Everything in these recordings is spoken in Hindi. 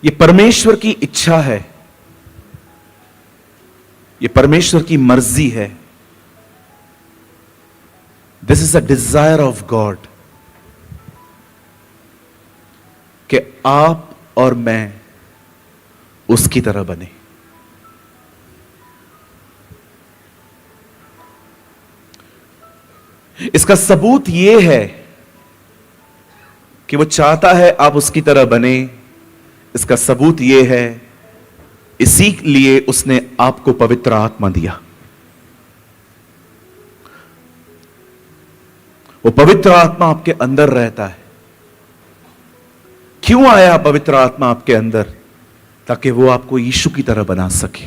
ये परमेश्वर की इच्छा है, ये परमेश्वर की मर्जी है। This is a desire of God कि आप और मैं उसकी तरह बने। इसका सबूत यह है कि वो चाहता है आप उसकी तरह बने। इसका सबूत यह है, इसीलिए उसने आपको पवित्र आत्मा दिया। वो पवित्र आत्मा आपके अंदर रहता है। क्यों आया पवित्र आत्मा आपके अंदर? ताकि वो आपको यीशु की तरह बना सके।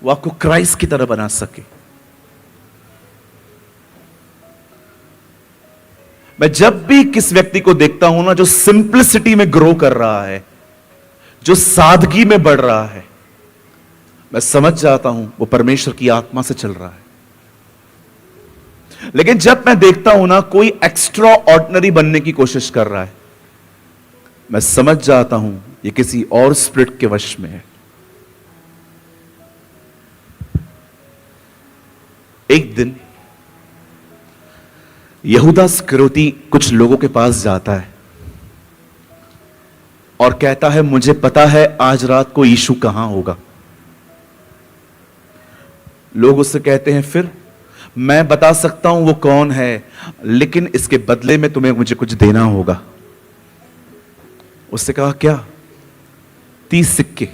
वो आपको क्राइस्ट की तरह बना सके। मैं जब भी किस व्यक्ति को देखता हूं ना, जो सिंप्लिसिटी में ग्रो कर रहा है, जो सादगी में बढ़ रहा है, मैं समझ जाता हूं वो परमेश्वर की आत्मा से चल रहा है। लेकिन जब मैं देखता हूं ना कोई एक्स्ट्रा ऑर्डिनरी बनने की कोशिश कर रहा है, मैं समझ जाता हूं ये किसी और स्पिरिट के वश में है। एक दिन यहूदा इस्करियोती कुछ लोगों के पास जाता है और कहता है, मुझे पता है आज रात को यीशु कहां होगा। लोग उससे कहते हैं, फिर? मैं बता सकता हूं वो कौन है, लेकिन इसके बदले में तुम्हें मुझे कुछ देना होगा। उससे कहा, क्या? 30 सिक्के।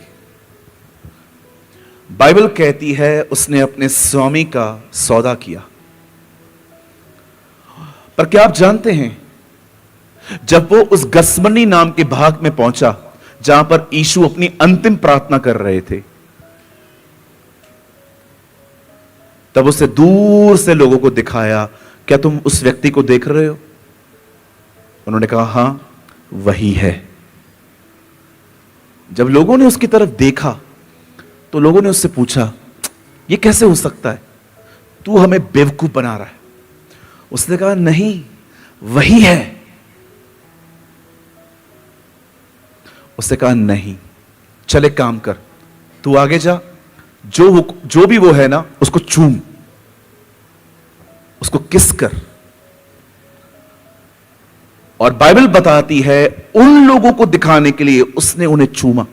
बाइबल कहती है उसने अपने स्वामी का सौदा किया। पर क्या आप जानते हैं, जब वो उस गसमनी नाम के भाग में पहुंचा जहां पर यीशु अपनी अंतिम प्रार्थना कर रहे थे, तब उसे दूर से लोगों को दिखाया, क्या तुम उस व्यक्ति को देख रहे हो? उन्होंने कहा, हां वही है। जब लोगों ने उसकी तरफ देखा तो लोगों ने उससे पूछा, यह कैसे हो सकता है? तू हमें बेवकूफ बना रहा है। उसने कहा, नहीं वही है। उसने कहा, नहीं, चले काम कर, तू आगे जा, जो भी वो है ना उसको चूम, उसको किस कर। और बाइबल बताती है उन लोगों को दिखाने के लिए उसने उन्हें चूमा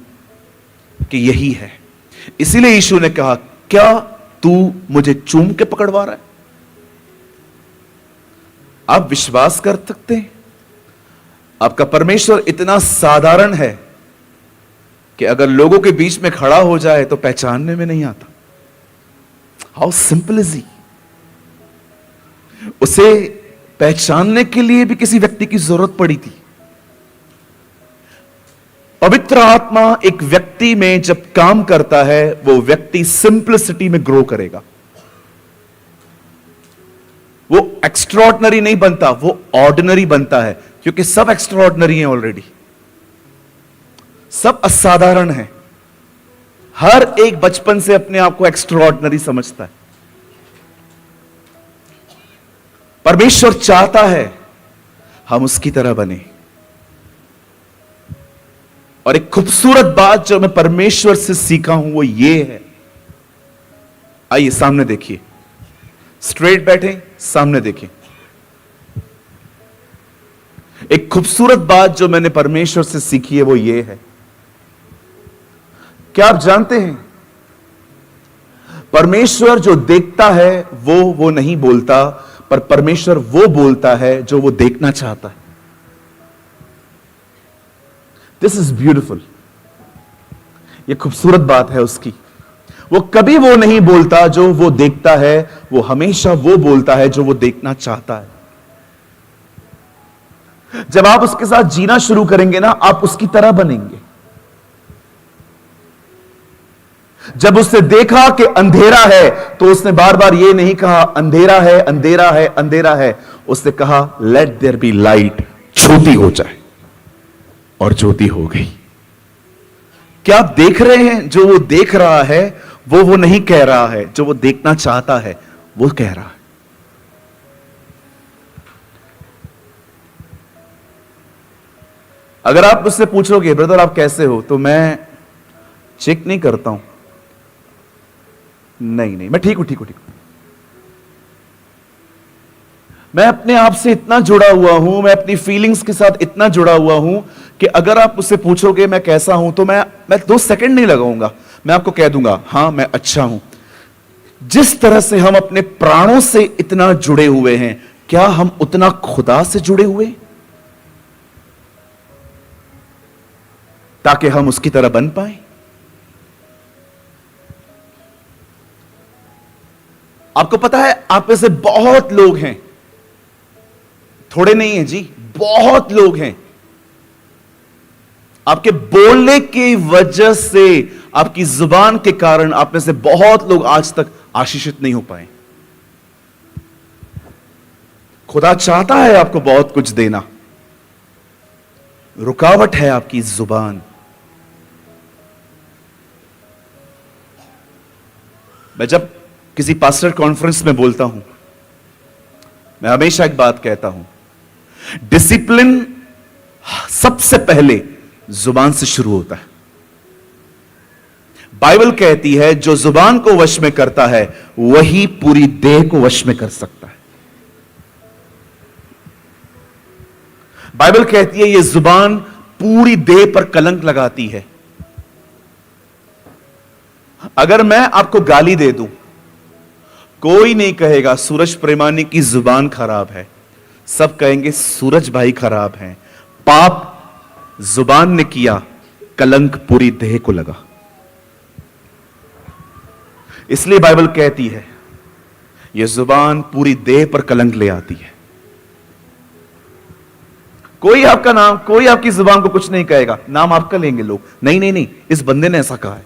कि यही है। इसीलिए यीशु ने कहा, क्या तू मुझे चूम के पकड़वा रहा है? आप विश्वास कर सकते हैं आपका परमेश्वर इतना साधारण है कि अगर लोगों के बीच में खड़ा हो जाए तो पहचानने में नहीं आता। How simple is he. उसे पहचानने के लिए भी किसी व्यक्ति की जरूरत पड़ी थी। पवित्र आत्मा एक व्यक्ति में जब काम करता है, वो व्यक्ति सिंपलिसिटी में ग्रो करेगा। वो एक्स्ट्राऑर्डिनरी नहीं बनता, वो ऑर्डिनरी बनता है, क्योंकि सब एक्स्ट्राऑर्डिनरी हैं ऑलरेडी। सब असाधारण है। हर एक बचपन से अपने आप को एक्स्ट्राऑर्डिनरी समझता है। परमेश्वर चाहता है हम उसकी तरह बने। और एक खूबसूरत बात जो मैं परमेश्वर से सीखा हूं वो ये है, आइए सामने देखिए, स्ट्रेट बैठे, सामने देखें। एक खूबसूरत बात जो मैंने परमेश्वर से सीखी है वो ये है, क्या आप जानते हैं परमेश्वर जो देखता है वो नहीं बोलता, पर परमेश्वर वो बोलता है जो वो देखना चाहता है। This is beautiful. ये खूबसूरत बात है उसकी। वो कभी वो नहीं बोलता जो वो देखता है, वो हमेशा वो बोलता है जो वो देखना चाहता है। जब आप उसके साथ जीना शुरू करेंगे ना, आप उसकी तरह बनेंगे। जब उसने देखा कि अंधेरा है तो उसने बार बार ये नहीं कहा अंधेरा है अंधेरा है अंधेरा है, उसने कहा लेट देयर बी लाइट, ज्योति हो जाए, और ज्योति हो गई। क्या आप देख रहे हैं? जो वो देख रहा है वो नहीं कह रहा है, जो वो देखना चाहता है वो कह रहा है। अगर आप उससे पूछोगे ब्रदर आप कैसे हो, तो मैं चेक नहीं करता हूं, नहीं मैं ठीक हूं, ठीक हूं। मैं अपने आप से इतना जुड़ा हुआ हूं, मैं अपनी फीलिंग्स के साथ इतना जुड़ा हुआ हूं कि अगर आप उससे पूछोगे मैं कैसा हूं, तो मैं 2 सेकंड नहीं लगाऊंगा, मैं आपको कह दूंगा हां मैं अच्छा हूं। जिस तरह से हम अपने प्राणों से इतना जुड़े हुए हैं, क्या हम उतना खुदा से जुड़े हुए, ताकि हम उसकी तरह बन पाए? आपको पता है आप में से बहुत लोग हैं, थोड़े नहीं हैं जी, बहुत लोग हैं, आपके बोलने की वजह से, आपकी जुबान के कारण आप में से बहुत लोग आज तक आशीषित नहीं हो पाए। खुदा चाहता है आपको बहुत कुछ देना, रुकावट है आपकी जुबान। मैं जब किसी पास्टर कॉन्फ्रेंस में बोलता हूं, मैं हमेशा एक बात कहता हूं, डिसिप्लिन सबसे पहले जुबान से शुरू होता है। बाइबल कहती है जो जुबान को वश में करता है वही पूरी देह को वश में कर सकता है। बाइबल कहती है ये जुबान पूरी देह पर कलंक लगाती है। अगर मैं आपको गाली दे दूं, कोई नहीं कहेगा सूरज प्रेमानी की जुबान खराब है, सब कहेंगे सूरज भाई खराब हैं। पाप जुबान ने किया, कलंक पूरी देह को लगा। इसलिए बाइबल कहती है यह जुबान पूरी देह पर कलंक ले आती है। कोई आपका नाम, कोई आपकी जुबान को कुछ नहीं कहेगा, नाम आपका लेंगे लोग, नहीं नहीं नहीं इस बंदे ने ऐसा कहा है।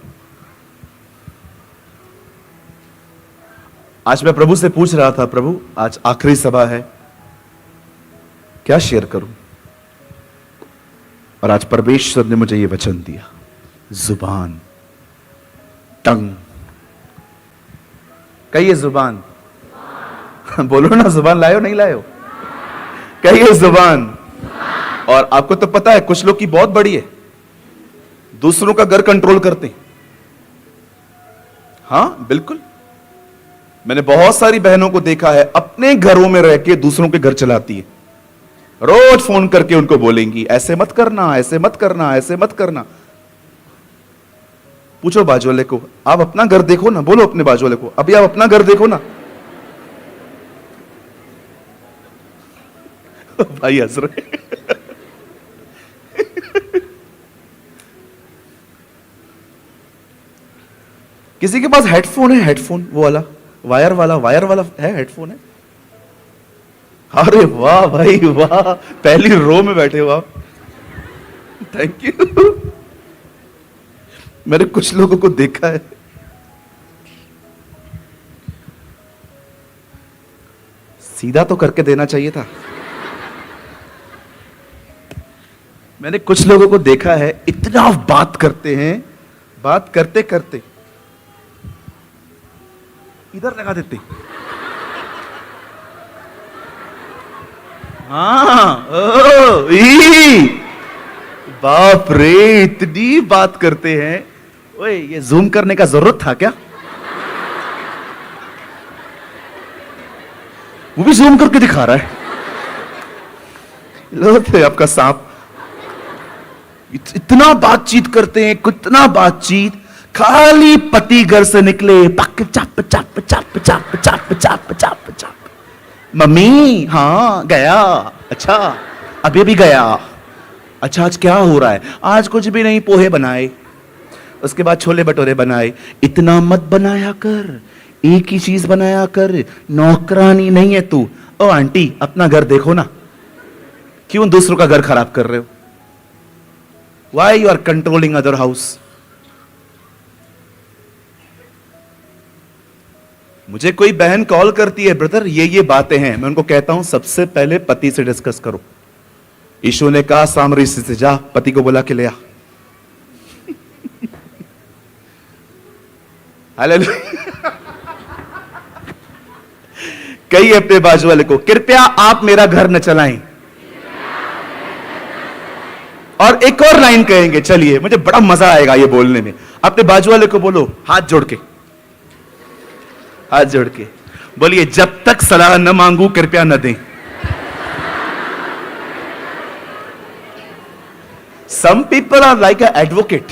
आज मैं प्रभु से पूछ रहा था, प्रभु आज आखिरी सभा है, क्या शेयर करूं? और आज परमेश्वर ने मुझे यह वचन दिया, जुबान, टंग। कहिए जुबान। बोलो ना, जुबान लायो नहीं लायो? कहिए जुबान। और आपको तो पता है कुछ लोग की बहुत बड़ी है, दूसरों का घर कंट्रोल करते हैं। हां बिल्कुल, मैंने बहुत सारी बहनों को देखा है अपने घरों में रह के दूसरों के घर चलाती है। रोज फोन करके उनको बोलेंगी ऐसे मत करना, ऐसे मत करना, ऐसे मत करना। पूछो बाजू वाले को, आप अपना घर देखो ना। बोलो अपने बाजू वाले को, अभी आप अपना घर देखो ना। भाई हंस रहे। किसी के पास हेडफोन है, हेडफोन वो वाला वायर वाला है, हेडफोन है। अरे वाह भाई वाह, पहली रो में बैठे हो आप, थैंक यू। मैंने कुछ लोगों को देखा है, सीधा तो करके देना चाहिए था। मैंने कुछ लोगों को देखा है इतना बात करते हैं, बात करते करते इधर लगा देते। हाँ, बाप रे, इतनी बात करते हैं। ओए, ये जूम करने का जरूरत था क्या? वो भी जूम करके दिखा रहा है। लो थे आपका सांप। इतना बातचीत करते हैं, कितना बातचीत। खाली पति घर से निकले, पक चप चप चप चप चप चप चप चप। मम्मी हाँ गया, अच्छा अभी भी गया, अच्छा आज क्या हो रहा है? आज कुछ भी नहीं, पोहे बनाए, उसके बाद छोले भटूरे बनाए। इतना मत बनाया कर, एक ही चीज बनाया कर, नौकरानी नहीं है तू। ओ आंटी अपना घर देखो ना, क्यों दूसरों का घर खराब कर रहे हो? Why you are controlling other house? मुझे कोई बहन कॉल करती है, ब्रदर ये बातें हैं, मैं उनको कहता हूं सबसे पहले पति से डिस्कस करो। यीशु ने कहा सामरी से जा, पति को बुला के ले आ। हालेलुया। कहिए अपने बाजू वाले को, कृपया आप मेरा घर न चलाएं। और एक और लाइन कहेंगे, चलिए मुझे बड़ा मजा आएगा ये बोलने में। अपने बाजू वाले को बोलो, हाथ जोड़ के, हाथ जोड़ के बोलिए, जब तक सलाह न मांगू कृपया न दें। Some people are like a advocate,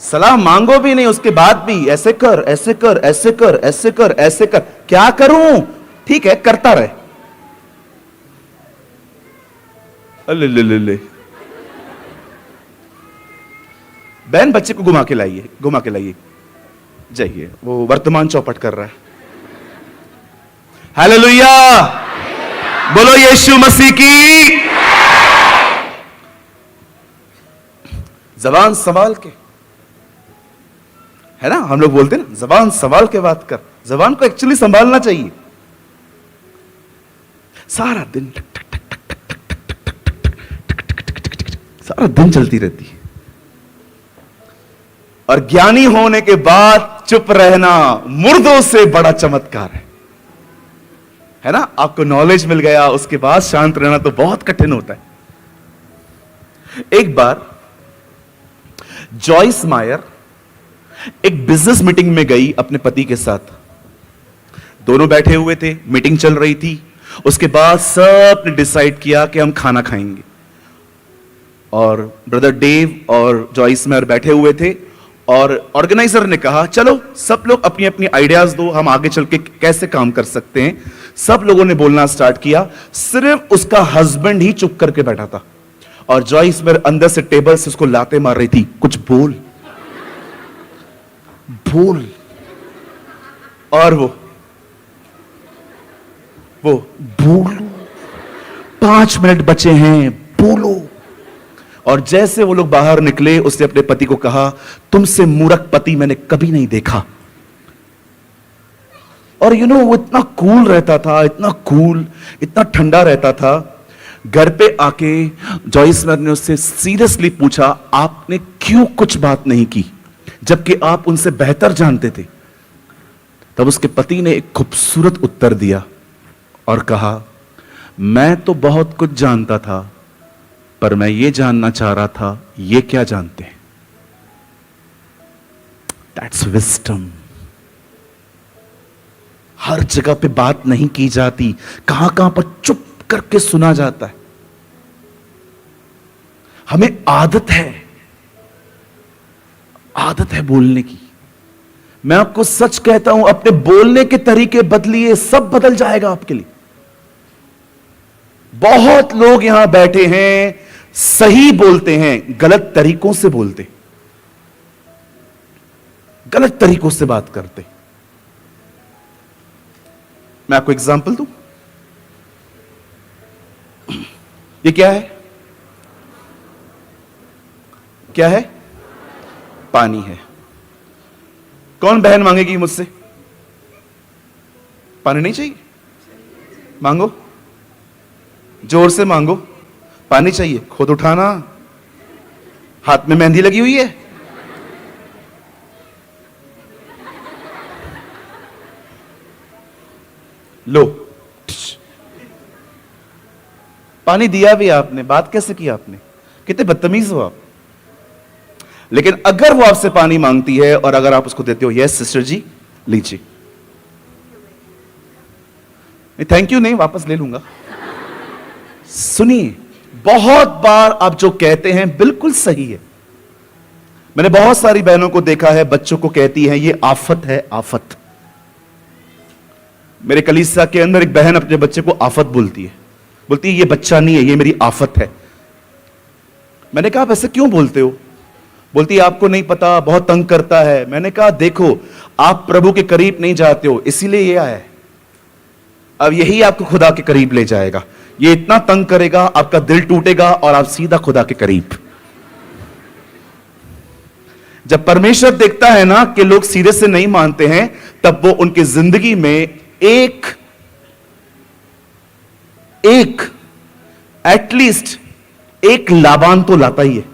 सलाह मांगो भी नहीं, उसके बाद भी ऐसे कर, ऐसे कर, ऐसे कर, ऐसे कर, ऐसे कर। क्या करूं? ठीक है, करता रहे। अले ले ले ले। बहन बच्चे को घुमा के लाइए, घुमा के लाइए, जाइए, वो वर्तमान चौपट कर रहा है। हालेलुया, बोलो यीशु मसीह की। जबान संभाल के, है ना, हम लोग बोलते हैं ना, जबान संभाल के बात कर। जबान को एक्चुअली संभालना चाहिए। सारा दिन टक टक टक टक टक टक टक टक टक टक टक, सारा दिन चलती रहती है। और ज्ञानी होने के बाद चुप रहना मुर्दों से बड़ा चमत्कार है ना। आपको नॉलेज मिल गया, उसके बाद शांत रहना तो बहुत कठिन होता है। एक बार जॉयस मायर एक बिजनेस मीटिंग में गई अपने पति के साथ। दोनों बैठे हुए थे, मीटिंग चल रही थी। उसके बाद सब ने डिसाइड किया कि हम खाना खाएंगे, और ब्रदर डेव और जॉयस मायर बैठे हुए थे। और ऑर्गेनाइजर ने कहा, चलो सब लोग अपनी अपनी आइडियाज दो, हम आगे चल के कैसे काम कर सकते हैं। सब लोगों ने बोलना स्टार्ट किया, सिर्फ उसका हस्बैंड ही चुप करके बैठा था। और जॉयस मेरे अंदर से टेबल से उसको लाते मार रही थी, कुछ बोल बोल। और वो बोलो, 5 मिनट बचे हैं, बोलो। और जैसे वो लोग बाहर निकले, उसने अपने पति को कहा, तुमसे मूर्ख पति मैंने कभी नहीं देखा। और वो इतना कूल रहता था, इतना कूल, इतना ठंडा रहता था। घर पे आके जॉयस मैयर ने उससे सीरियसली पूछा, आपने क्यों कुछ बात नहीं की, जबकि आप उनसे बेहतर जानते थे। तब उसके पति ने एक खूबसूरत उत्तर दिया और कहा, मैं तो बहुत कुछ जानता था, पर मैं ये जानना चाह रहा था, ये क्या जानते हैं। That's wisdom. हर जगह पे बात नहीं की जाती, कहां कहां पर चुप करके सुना जाता है। हमें आदत है बोलने की। मैं आपको सच कहता हूं, अपने बोलने के तरीके बदलिए, सब बदल जाएगा आपके लिए। बहुत लोग यहां बैठे हैं, सही बोलते हैं, गलत तरीकों से बोलते, गलत तरीकों से बात करते। मैं आपको एग्जांपल दूं। ये क्या है? क्या है? पानी है। कौन बहन मांगेगी मुझसे? पानी नहीं चाहिए? मांगो, जोर से मांगो। पानी चाहिए, खुद उठाना। हाथ में मेहंदी लगी हुई है, लो, पानी दिया भी आपने। बात कैसे की आपने? कितने बदतमीज हो आप। लेकिन अगर वो आपसे पानी मांगती है और अगर आप उसको देते हो, यस सिस्टर जी लीजिए, थैंक यू नहीं, वापस ले लूंगा। सुनिए, बहुत बार आप जो कहते हैं बिल्कुल सही है। मैंने बहुत सारी बहनों को देखा है, बच्चों को कहती हैं, ये आफत है, आफत। मेरे कलीसिया के अंदर एक बहन अपने बच्चे को आफत बोलती है, बोलती है ये बच्चा नहीं है, ये मेरी आफत है। मैंने कहा, वैसे क्यों बोलते हो? बोलती है, आपको नहीं पता, बहुत तंग करता है। मैंने कहा, देखो, आप प्रभु के करीब नहीं जाते हो, इसीलिए ये आया है। अब यही आपको खुदा के करीब ले जाएगा। ये इतना तंग करेगा, आपका दिल टूटेगा और आप सीधा खुदा के करीब। जब परमेश्वर देखता है ना कि लोग सीधे से नहीं मानते हैं, तब वो उनकी जिंदगी में एक एटलीस्ट एक लाभान तो लाता ही है।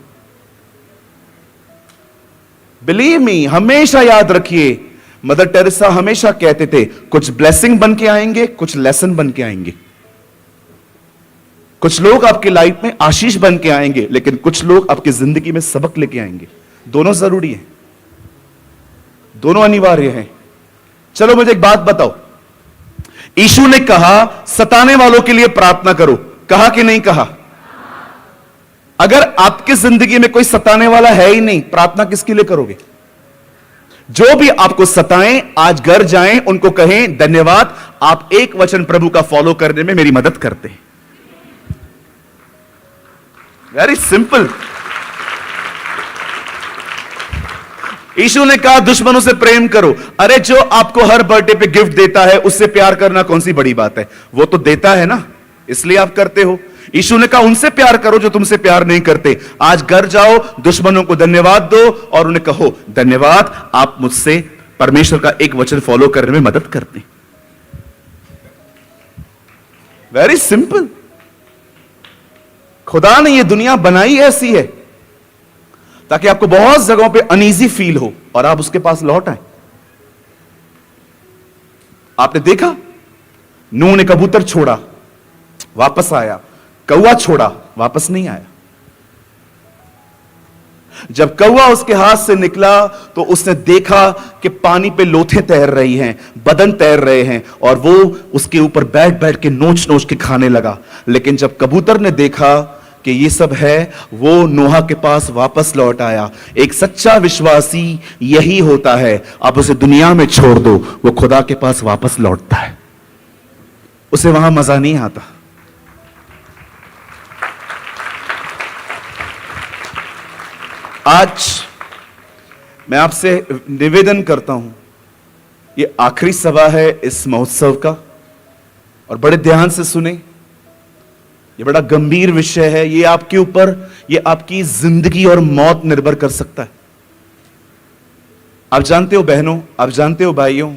बिलीव मी, हमेशा याद रखिए, मदर टेरेसा हमेशा कहते थे, कुछ ब्लेसिंग बन के आएंगे, कुछ लेसन बन के आएंगे। कुछ लोग आपकी लाइफ में आशीष बन के आएंगे, लेकिन कुछ लोग आपकी जिंदगी में सबक लेके आएंगे। दोनों जरूरी है, दोनों अनिवार्य है। चलो मुझे एक बात बताओ, यीशु ने कहा सताने वालों के लिए प्रार्थना करो, कहा कि नहीं कहा? अगर आपकी जिंदगी में कोई सताने वाला है ही नहीं, प्रार्थना किसके लिए करोगे? जो भी आपको सताएं, आज घर जाएं, उनको कहें धन्यवाद, आप एक वचन प्रभु का फॉलो करने में मेरी मदद करते हैं। Very simple. यीशु ने कहा दुश्मनों से प्रेम करो। अरे जो आपको हर बर्थडे पे गिफ्ट देता है उससे प्यार करना कौन सी बड़ी बात है? वो तो देता है ना, इसलिए आप करते हो। यीशु ने कहा उनसे प्यार करो जो तुमसे प्यार नहीं करते। आज घर जाओ, दुश्मनों को धन्यवाद दो और उन्हें कहो धन्यवाद, आप मुझसे परमेश्वर का एक वचन फॉलो करने में मदद करते। Very simple. खुदा ने यह दुनिया बनाई ऐसी है ताकि आपको बहुत जगहों पे अनईजी फील हो और आप उसके पास लौट आए। आपने देखा, नूह ने कबूतर छोड़ा, वापस आया, कौवा छोड़ा, वापस नहीं आया। जब कौवा उसके हाथ से निकला तो उसने देखा कि पानी पे लोथें तैर रही हैं, बदन तैर रहे हैं, और वो उसके ऊपर बैठ बैठ के नोच नोच के खाने लगा। लेकिन जब कबूतर ने देखा कि ये सब है, वो नोहा के पास वापस लौट आया। एक सच्चा विश्वासी यही होता है। आप उसे दुनिया में छोड़ दो, वो खुदा के पास वापस लौटता है। उसे वहां मजा नहीं आता। आज मैं आपसे निवेदन करता हूं, ये आखिरी सभा है इस महोत्सव का, और बड़े ध्यान से सुने। ये बड़ा गंभीर विषय है। ये आपके ऊपर, ये आपकी जिंदगी और मौत निर्भर कर सकता है। आप जानते हो बहनों, आप जानते हो भाइयों,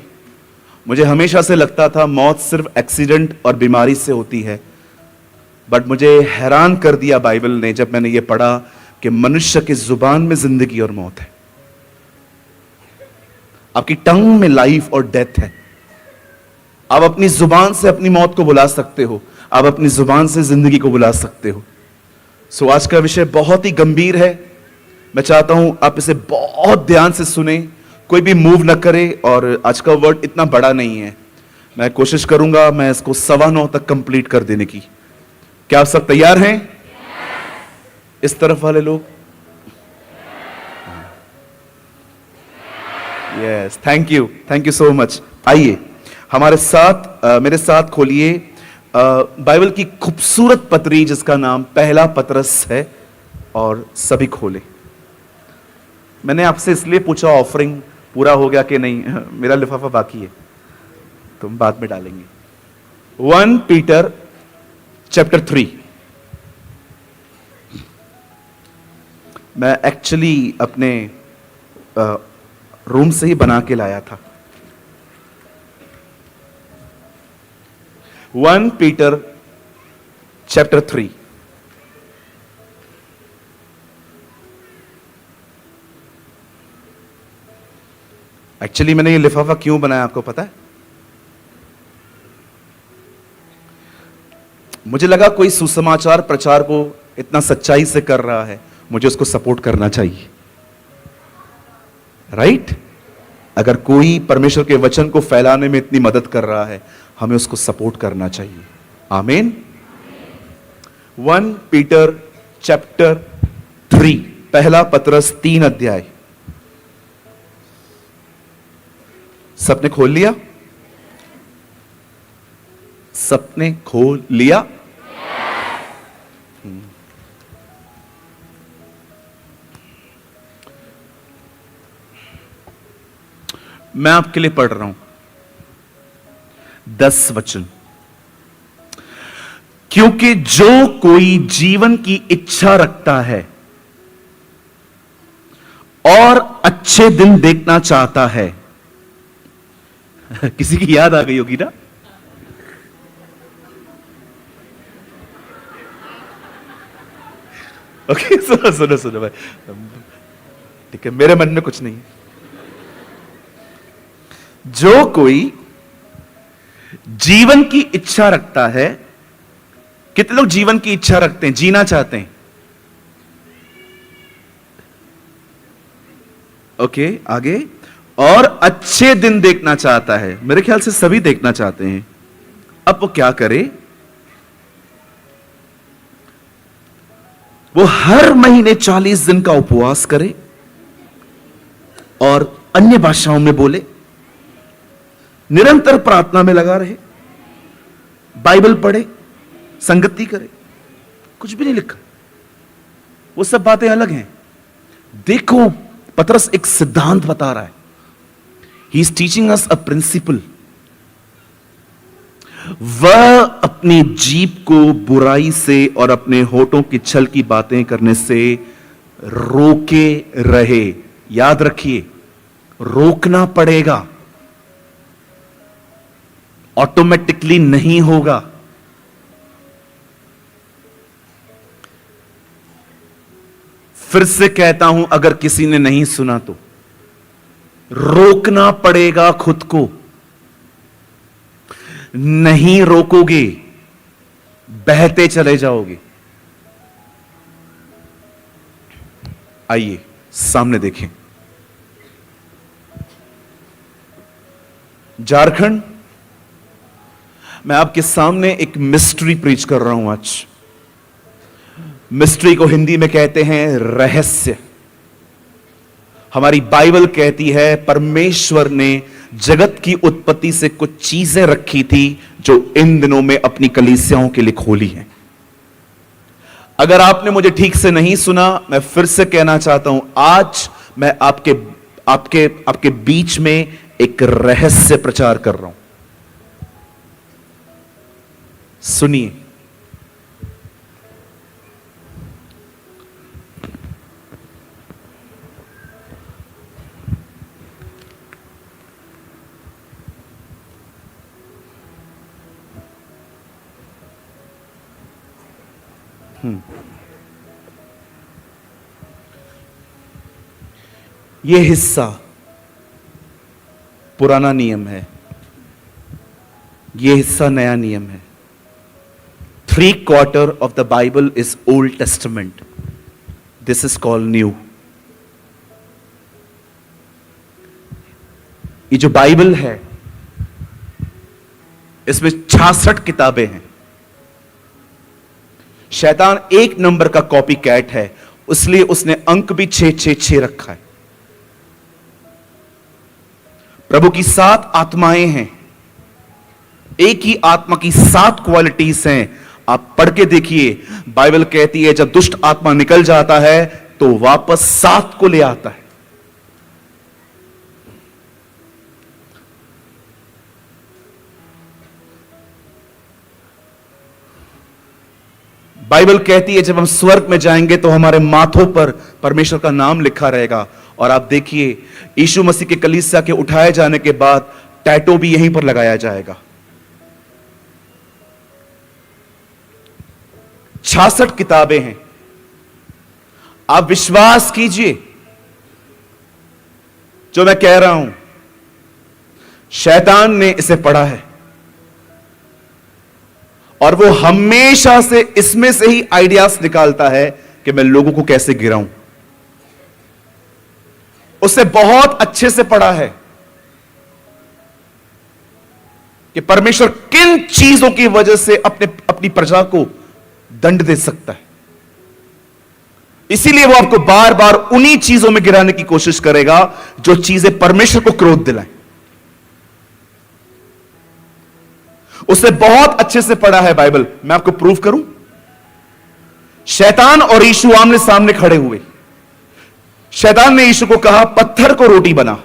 मुझे हमेशा से लगता था मौत सिर्फ एक्सीडेंट और बीमारी से होती है, बट मुझे हैरान कर दिया बाइबल ने जब मैंने ये पढ़ा कि मनुष्य की जुबान में जिंदगी और मौत है। आपकी टंग में लाइफ और डेथ है। आप अपनी जुबान से अपनी मौत को बुला सकते हो, आप अपनी जुबान से जिंदगी को बुला सकते हो। सो आज का विषय बहुत ही गंभीर है। मैं चाहता हूं आप इसे बहुत ध्यान से सुने, कोई भी मूव ना करे। और आज का वर्ड इतना बड़ा नहीं है, मैं कोशिश करूंगा मैं इसको 9:15 तक कंप्लीट कर देने की। क्या आप सब तैयार हैं? इस तरफ वाले लोग, yes, thank you so much. आइए हमारे साथ, मेरे साथ खोलिए बाइबल की खूबसूरत पत्री जिसका नाम पहला पतरस है, और सभी खोले। मैंने आपसे इसलिए पूछा ऑफरिंग पूरा हो गया कि नहीं, मेरा लिफाफा बाकी है, तुम बाद में डालेंगे। 1 पीटर चैप्टर 3। मैं एक्चुअली अपने रूम से ही बना के लाया था। 1 पीटर चैप्टर 3। एक्चुअली मैंने ये लिफाफा क्यों बनाया आपको पता है? मुझे लगा कोई सुसमाचार प्रचार को इतना सच्चाई से कर रहा है, मुझे उसको सपोर्ट करना चाहिए, राइट? अगर कोई परमेश्वर के वचन को फैलाने में इतनी मदद कर रहा है, हमें उसको सपोर्ट करना चाहिए। आमीन। 1 पीटर चैप्टर 3, पहला पतरस 3 अध्याय। सबने खोल लिया? सबने खोल लिया? मैं आपके लिए पढ़ रहा हूं 10 वचन। क्योंकि जो कोई जीवन की इच्छा रखता है और अच्छे दिन देखना चाहता है, किसी की याद आ गई होगी ना? ओके, सुनो सुनो सुनो भाई, ठीक है, मेरे मन में कुछ नहीं है। जो कोई जीवन की इच्छा रखता है कितने लोग जीवन की इच्छा रखते हैं, जीना चाहते हैं? ओके, आगे। और अच्छे दिन देखना चाहता है। मेरे ख्याल से सभी देखना चाहते हैं। अब वो क्या करे? वो हर महीने 40 दिन का उपवास करे और अन्य भाषाओं में बोले, निरंतर प्रार्थना में लगा रहे, बाइबल पढ़े, संगति करे। कुछ भी नहीं लिखा। वो सब बातें अलग हैं। देखो, पतरस एक सिद्धांत बता रहा है। He is teaching us a principle. वह अपनी जीभ को बुराई से और अपने होठों की छल की बातें करने से रोके रहे। याद रखिए, रोकना पड़ेगा, ऑटोमेटिकली नहीं होगा। फिर से कहता हूं, अगर किसी ने नहीं सुना तो रोकना पड़ेगा खुद को। नहीं रोकोगे, बहते चले जाओगे। आइए सामने देखें। झारखंड, मैं आपके सामने एक मिस्ट्री प्रीच कर रहा हूं आज। मिस्ट्री को हिंदी में कहते हैं रहस्य। हमारी बाइबल कहती है परमेश्वर ने जगत की उत्पत्ति से कुछ चीजें रखी थी जो इन दिनों में अपनी कलीसियाओं के लिए खोली हैं। अगर आपने मुझे ठीक से नहीं सुना, मैं फिर से कहना चाहता हूं, आज मैं आपके बीच में एक रहस्य प्रचार कर रहा हूं। सुनिए। यह हिस्सा पुराना नियम है, यह हिस्सा नया नियम है। 3/4 of the Bible is Old Testament. This is called New. ये जो बाइबल है, इसमें 66 किताबें हैं। शैतान 1 नंबर का कॉपी कैट है, इसलिए उसने अंक भी 666 रखा है। प्रभु की 7 आत्माएं हैं, एक ही आत्मा की 7 क्वालिटीज हैं। आप पढ़ के देखिए, बाइबल कहती है जब दुष्ट आत्मा निकल जाता है तो वापस 7 को ले आता है। बाइबल कहती है जब हम स्वर्ग में जाएंगे तो हमारे माथों पर परमेश्वर का नाम लिखा रहेगा। और आप देखिए, यीशु मसीह के कलीसिया के उठाए जाने के बाद टैटू भी यहीं पर लगाया जाएगा। 66 किताबें हैं। आप विश्वास कीजिए जो मैं कह रहा हूं, शैतान ने इसे पढ़ा है और वो हमेशा से इसमें से ही आइडियाज निकालता है कि मैं लोगों को कैसे गिराऊं। उसे बहुत अच्छे से पढ़ा है कि परमेश्वर किन चीजों की वजह से अपनी प्रजा को दंड दे सकता है। इसीलिए वो आपको बार बार उन्हीं चीजों में गिराने की कोशिश करेगा जो चीजें परमेश्वर को क्रोध दिलाएं। उसे बहुत अच्छे से पढ़ा है बाइबल। मैं आपको प्रूव करूं। शैतान और यीशु आमने सामने खड़े हुए। शैतान ने यीशु को कहा पत्थर को रोटी बना।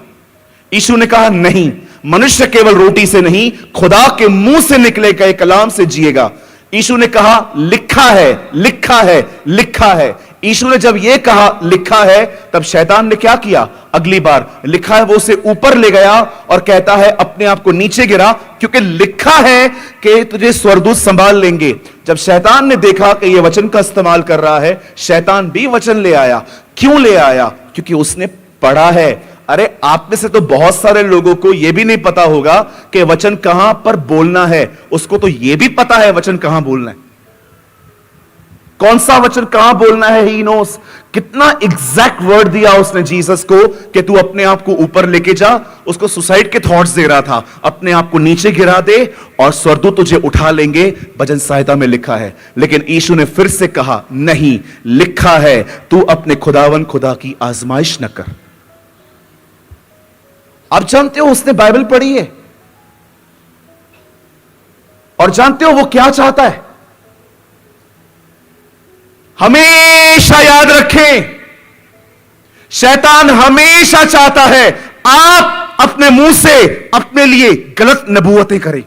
यीशु ने कहा नहीं, मनुष्य केवल रोटी से नहीं, खुदा के मुंह से निकले गए कलाम से जिएगा। यीशु ने कहा लिखा है, लिखा है, लिखा है। यीशु ने जब यह कहा लिखा है, तब शैतान ने क्या किया? अगली बार लिखा है वो उसे ऊपर ले गया और कहता है अपने आप को नीचे गिरा, क्योंकि लिखा है कि तुझे स्वर्गदूत संभाल लेंगे। जब शैतान ने देखा कि यह वचन का इस्तेमाल कर रहा है, शैतान भी वचन ले आया। क्यों ले आया? क्योंकि उसने पढ़ा है। अरे आप में से तो बहुत सारे लोगों को यह भी नहीं पता होगा कि वचन कहां पर बोलना है। उसको तो यह भी पता है वचन कहां बोलना है। कौन सा वचन कहां बोलना है, ही नोस। कितना एग्जैक्ट वर्ड दिया उसने जीसस को कि तू अपने आप को ऊपर लेके जा। उसको सुसाइड के थॉट्स दे रहा था, अपने आप को नीचे गिरा दे और स्वर्गदूत तुझे उठा लेंगे, भजन संहिता में लिखा है। लेकिन यीशु ने फिर से कहा, नहीं, लिखा है तू अपने खुदावन खुदा की आजमाइश न कर। आप जानते हो उसने बाइबल पढ़ी है और जानते हो वो क्या चाहता है। हमेशा याद रखें, शैतान हमेशा चाहता है आप अपने मुंह से अपने लिए गलत नबूवतें करें।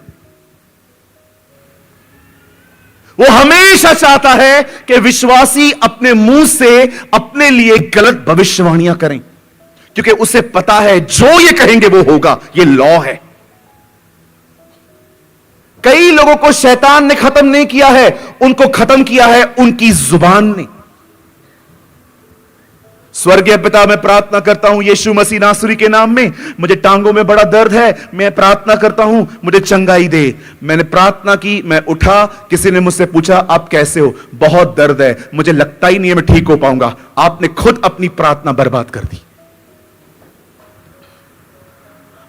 वो हमेशा चाहता है कि विश्वासी अपने मुंह से अपने लिए गलत भविष्यवाणियां करें, क्योंकि उसे पता है जो ये कहेंगे वो होगा। ये लॉ है। कई लोगों को शैतान ने खत्म नहीं किया है, उनको खत्म किया है उनकी जुबान ने। स्वर्गीय पिता, मैं प्रार्थना करता हूं यीशु मसीह नासरी के नाम में, मुझे टांगों में बड़ा दर्द है, मैं प्रार्थना करता हूं मुझे चंगाई दे। मैंने प्रार्थना की, मैं उठा, किसी ने मुझसे पूछा आप कैसे हो, बहुत दर्द है, मुझे लगता ही नहीं है मैं ठीक हो पाऊंगा। आपने खुद अपनी प्रार्थना बर्बाद कर दी।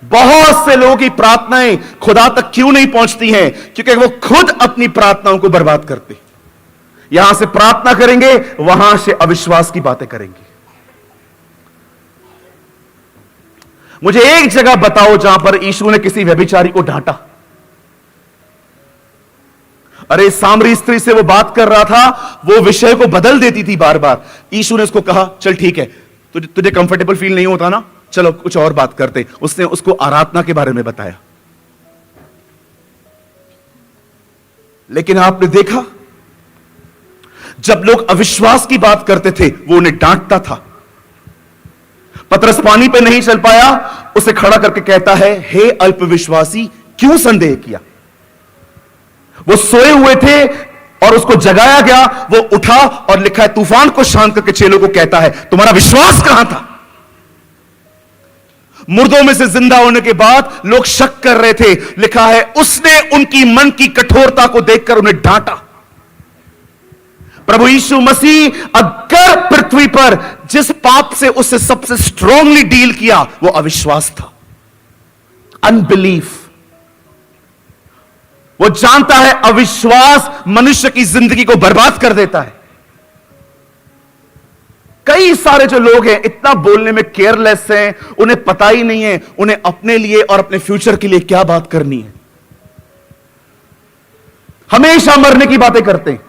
बहुत से लोगों की प्रार्थनाएं खुदा तक क्यों नहीं पहुंचती हैं? क्योंकि वो खुद अपनी प्रार्थनाओं को बर्बाद करते। यहां से प्रार्थना करेंगे, वहां से अविश्वास की बातें करेंगे। मुझे एक जगह बताओ जहां पर यीशु ने किसी व्यभिचारी को डांटा। अरे सामरी स्त्री से वो बात कर रहा था, वो विषय को बदल देती थी बार बार। यीशु ने उसको कहा चल ठीक है, तुझे कंफर्टेबल फील नहीं होता ना, चलो कुछ और बात करते। उसने उसको आराधना के बारे में बताया। लेकिन आपने देखा जब लोग अविश्वास की बात करते थे वो उन्हें डांटता था। पतरस पानी पे नहीं चल पाया, उसे खड़ा करके कहता है, हे अल्पविश्वासी, क्यों संदेह किया। वो सोए हुए थे और उसको जगाया गया, वो उठा और लिखा है तूफान को शांत करके चेलों को कहता है तुम्हारा विश्वास कहां था। मुर्दों में से जिंदा होने के बाद लोग शक कर रहे थे, लिखा है उसने उनकी मन की कठोरता को देखकर उन्हें डांटा। प्रभु यीशु मसीह अगर पृथ्वी पर जिस पाप से उससे सबसे स्ट्रांगली डील किया वो अविश्वास था, अनबिलीफ। वो जानता है अविश्वास मनुष्य की जिंदगी को बर्बाद कर देता है। कई सारे जो लोग हैं इतना बोलने में केयरलेस हैं, उन्हें पता ही नहीं है उन्हें अपने लिए और अपने फ्यूचर के लिए क्या बात करनी है। हमेशा मरने की बातें करते हैं।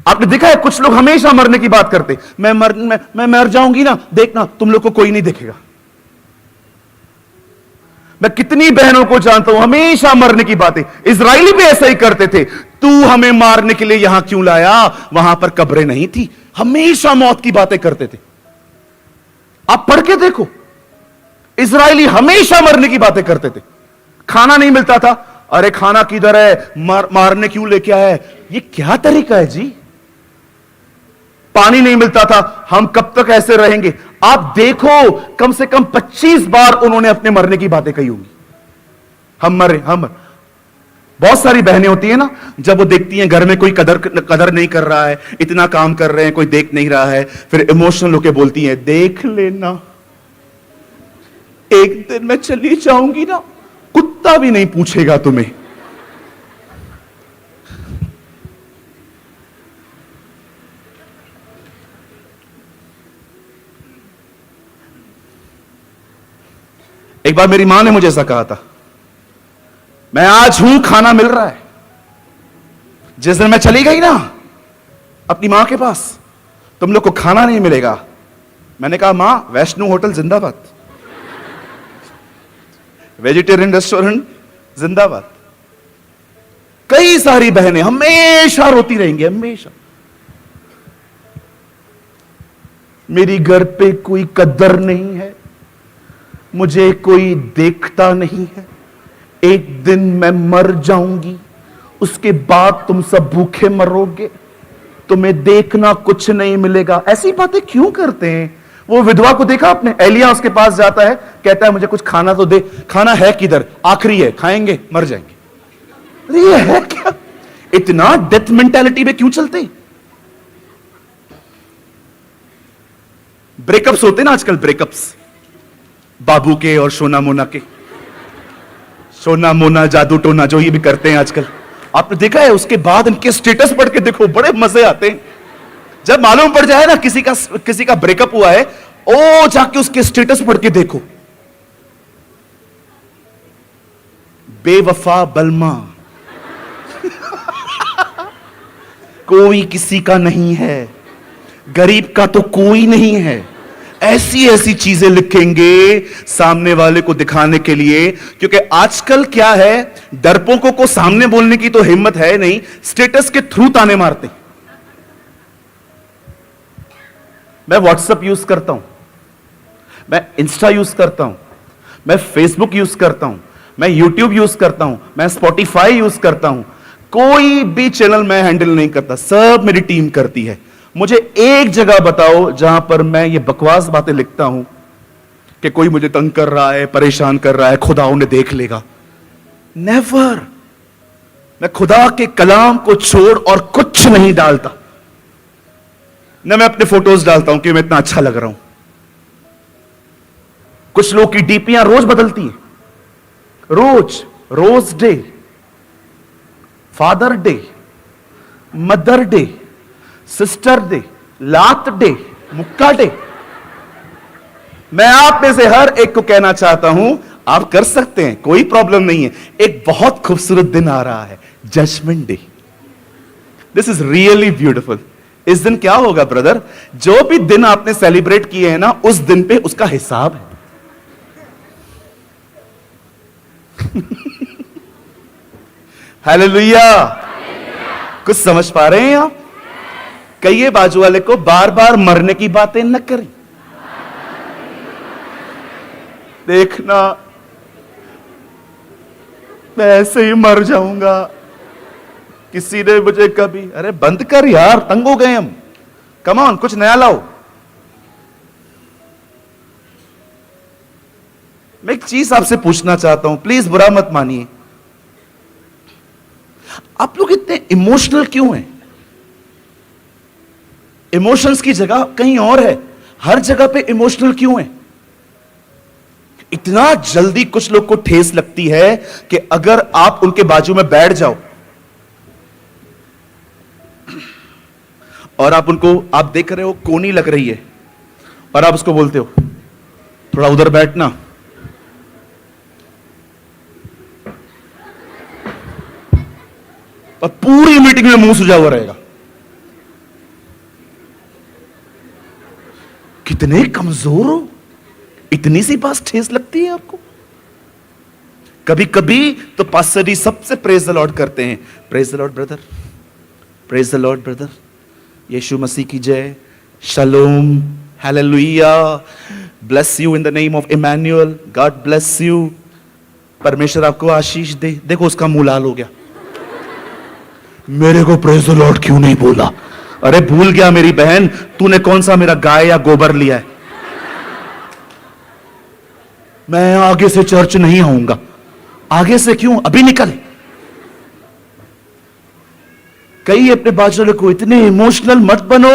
आपने देखा है कुछ लोग हमेशा मरने की बात करते, मैं मर जाऊंगी ना, देखना तुम लोग को कोई नहीं देखेगा। मैं कितनी बहनों को जानता हूं हमेशा मरने की बातें। इजराइली भी ऐसा ही करते थे, तू हमें मारने के लिए यहां क्यों लाया, वहां पर कब्रें नहीं थी। हमेशा मौत की बातें करते थे। आप पढ़ के देखो, इजराइली हमेशा मरने की बातें करते थे। खाना नहीं मिलता था, अरे खाना किधर है, मारने क्यों लेके आया है। ये क्या तरीका है जी। पानी नहीं मिलता था, हम कब तक ऐसे रहेंगे। आप देखो कम से कम 25 बार उन्होंने अपने मरने की बातें कही होंगी। हम मरे, हम। बहुत सारी बहनें होती है ना, जब वो देखती हैं घर में कोई कदर नहीं कर रहा है, इतना काम कर रहे हैं कोई देख नहीं रहा है, फिर इमोशनल होकर बोलती हैं देख लेना, एक दिन मैं चली जाऊंगी ना, कुत्ता भी नहीं पूछेगा तुम्हें। एक बार मेरी मां ने मुझे ऐसा कहा था, मैं आज हूं, खाना मिल रहा है। जिस दिन मैं चली गई ना अपनी मां के पास, तुम लोग को खाना नहीं मिलेगा। मैंने कहा मां, वैष्णो होटल जिंदाबाद, वेजिटेरियन रेस्टोरेंट जिंदाबाद। कई सारी बहनें हमेशा रोती रहेंगी, हमेशा। मेरी घर पे कोई कदर नहीं है, मुझे कोई देखता नहीं है, एक दिन मैं मर जाऊंगी, उसके बाद तुम सब भूखे मरोगे, तुम्हें देखना कुछ नहीं मिलेगा। ऐसी बातें क्यों करते हैं। वो विधवा को देखा आपने, एलिया उसके पास जाता है, कहता है मुझे कुछ खाना तो दे। खाना है किधर, आखिरी है, खाएंगे मर जाएंगे। अरे ये है क्या। इतना डेथ मेंटालिटी में क्यों चलते? ब्रेकअप्स होते ना आजकल, ब्रेकअप्स बाबू के और सोना मोना के, सोना मोना जादू टोना जो ये भी करते हैं आजकल, आपने देखा है? उसके बाद इनके स्टेटस पढ़ के देखो, बड़े मजे आते हैं। जब मालूम पड़ जाए ना किसी का ब्रेकअप हुआ है, ओ जाके उसके स्टेटस पढ़ के देखो, बेवफा बलमा कोई किसी का नहीं है, गरीब का तो कोई नहीं है, ऐसी ऐसी चीजें लिखेंगे सामने वाले को दिखाने के लिए। क्योंकि आजकल क्या है, डरपोकों को सामने बोलने की तो हिम्मत है नहीं, स्टेटस के थ्रू ताने मारते। मैं व्हाट्सएप यूज करता हूं, मैं इंस्टा यूज करता हूं, मैं फेसबुक यूज करता हूं, मैं यूट्यूब यूज करता हूं, मैं स्पॉटिफाई यूज करता हूं। कोई भी चैनल मैं हैंडल नहीं करता, सब मेरी टीम करती है। मुझे एक जगह बताओ जहां पर मैं ये बकवास बातें लिखता हूं कि कोई मुझे तंग कर रहा है, परेशान कर रहा है, खुदा उन्हें देख लेगा। नेवर। मैं खुदा के कलाम को छोड़ और कुछ नहीं डालता। न मैं अपने फोटोज डालता हूं कि मैं इतना अच्छा लग रहा हूं। कुछ लोग की डीपियां रोज बदलती हैं, rose day, father day, mother day, sister day, लात डे, मुक्का डे। मैं आप में से हर एक को कहना चाहता हूं, आप कर सकते हैं, कोई प्रॉब्लम नहीं है। एक बहुत खूबसूरत दिन आ रहा है, judgement day. This is really beautiful. इस दिन क्या होगा ब्रदर? जो भी दिन आपने सेलिब्रेट किए हैं ना, उस दिन पे उसका हिसाब है। हालेलुया। कुछ समझ पा रहे हैं आप? कहिए बाजू वाले को, बार बार मरने की बातें न करें। देखना मैं ऐसे ही मर जाऊंगा, किसी ने मुझे कभी। अरे बंद कर यार, तंग हो गए हम। कम ऑन, कुछ नया लाओ। मैं एक चीज आपसे पूछना चाहता हूं, प्लीज बुरा मत मानिए। आप लोग इतने इमोशनल क्यों हैं? इमोशंस की जगह कहीं और है। हर जगह पे इमोशनल क्यों है? इतना जल्दी कुछ लोग को ठेस लगती है कि अगर आप उनके बाजू में बैठ जाओ और आप देख रहे हो कोनी लग रही है और आप उसको बोलते हो थोड़ा उधर बैठना, और पूरी मीटिंग में मुंह सुझा हुआ रहेगा। कितने कमजोर हो, इतनी सी बात ठेस लगती है आपको। कभी कभी तो पास्टर जी सबसे प्रेज द लॉर्ड करते हैं। Praise the lord brother, praise the lord brother, Yeshu Masih की जय, shalom, hallelujah, bless you in the name of Emmanuel, God bless you, परमेश्वर आपको आशीष दे। देखो उसका मुंह लाल हो गया। मेरे को प्रेज द लॉर्ड क्यों नहीं बोला? अरे भूल गया मेरी बहन, तूने कौन सा मेरा गाय या गोबर लिया है? मैं आगे से चर्च नहीं आऊंगा। आगे से क्यों? अभी निकल। कई अपने बाजू को, इतने इमोशनल मत बनो।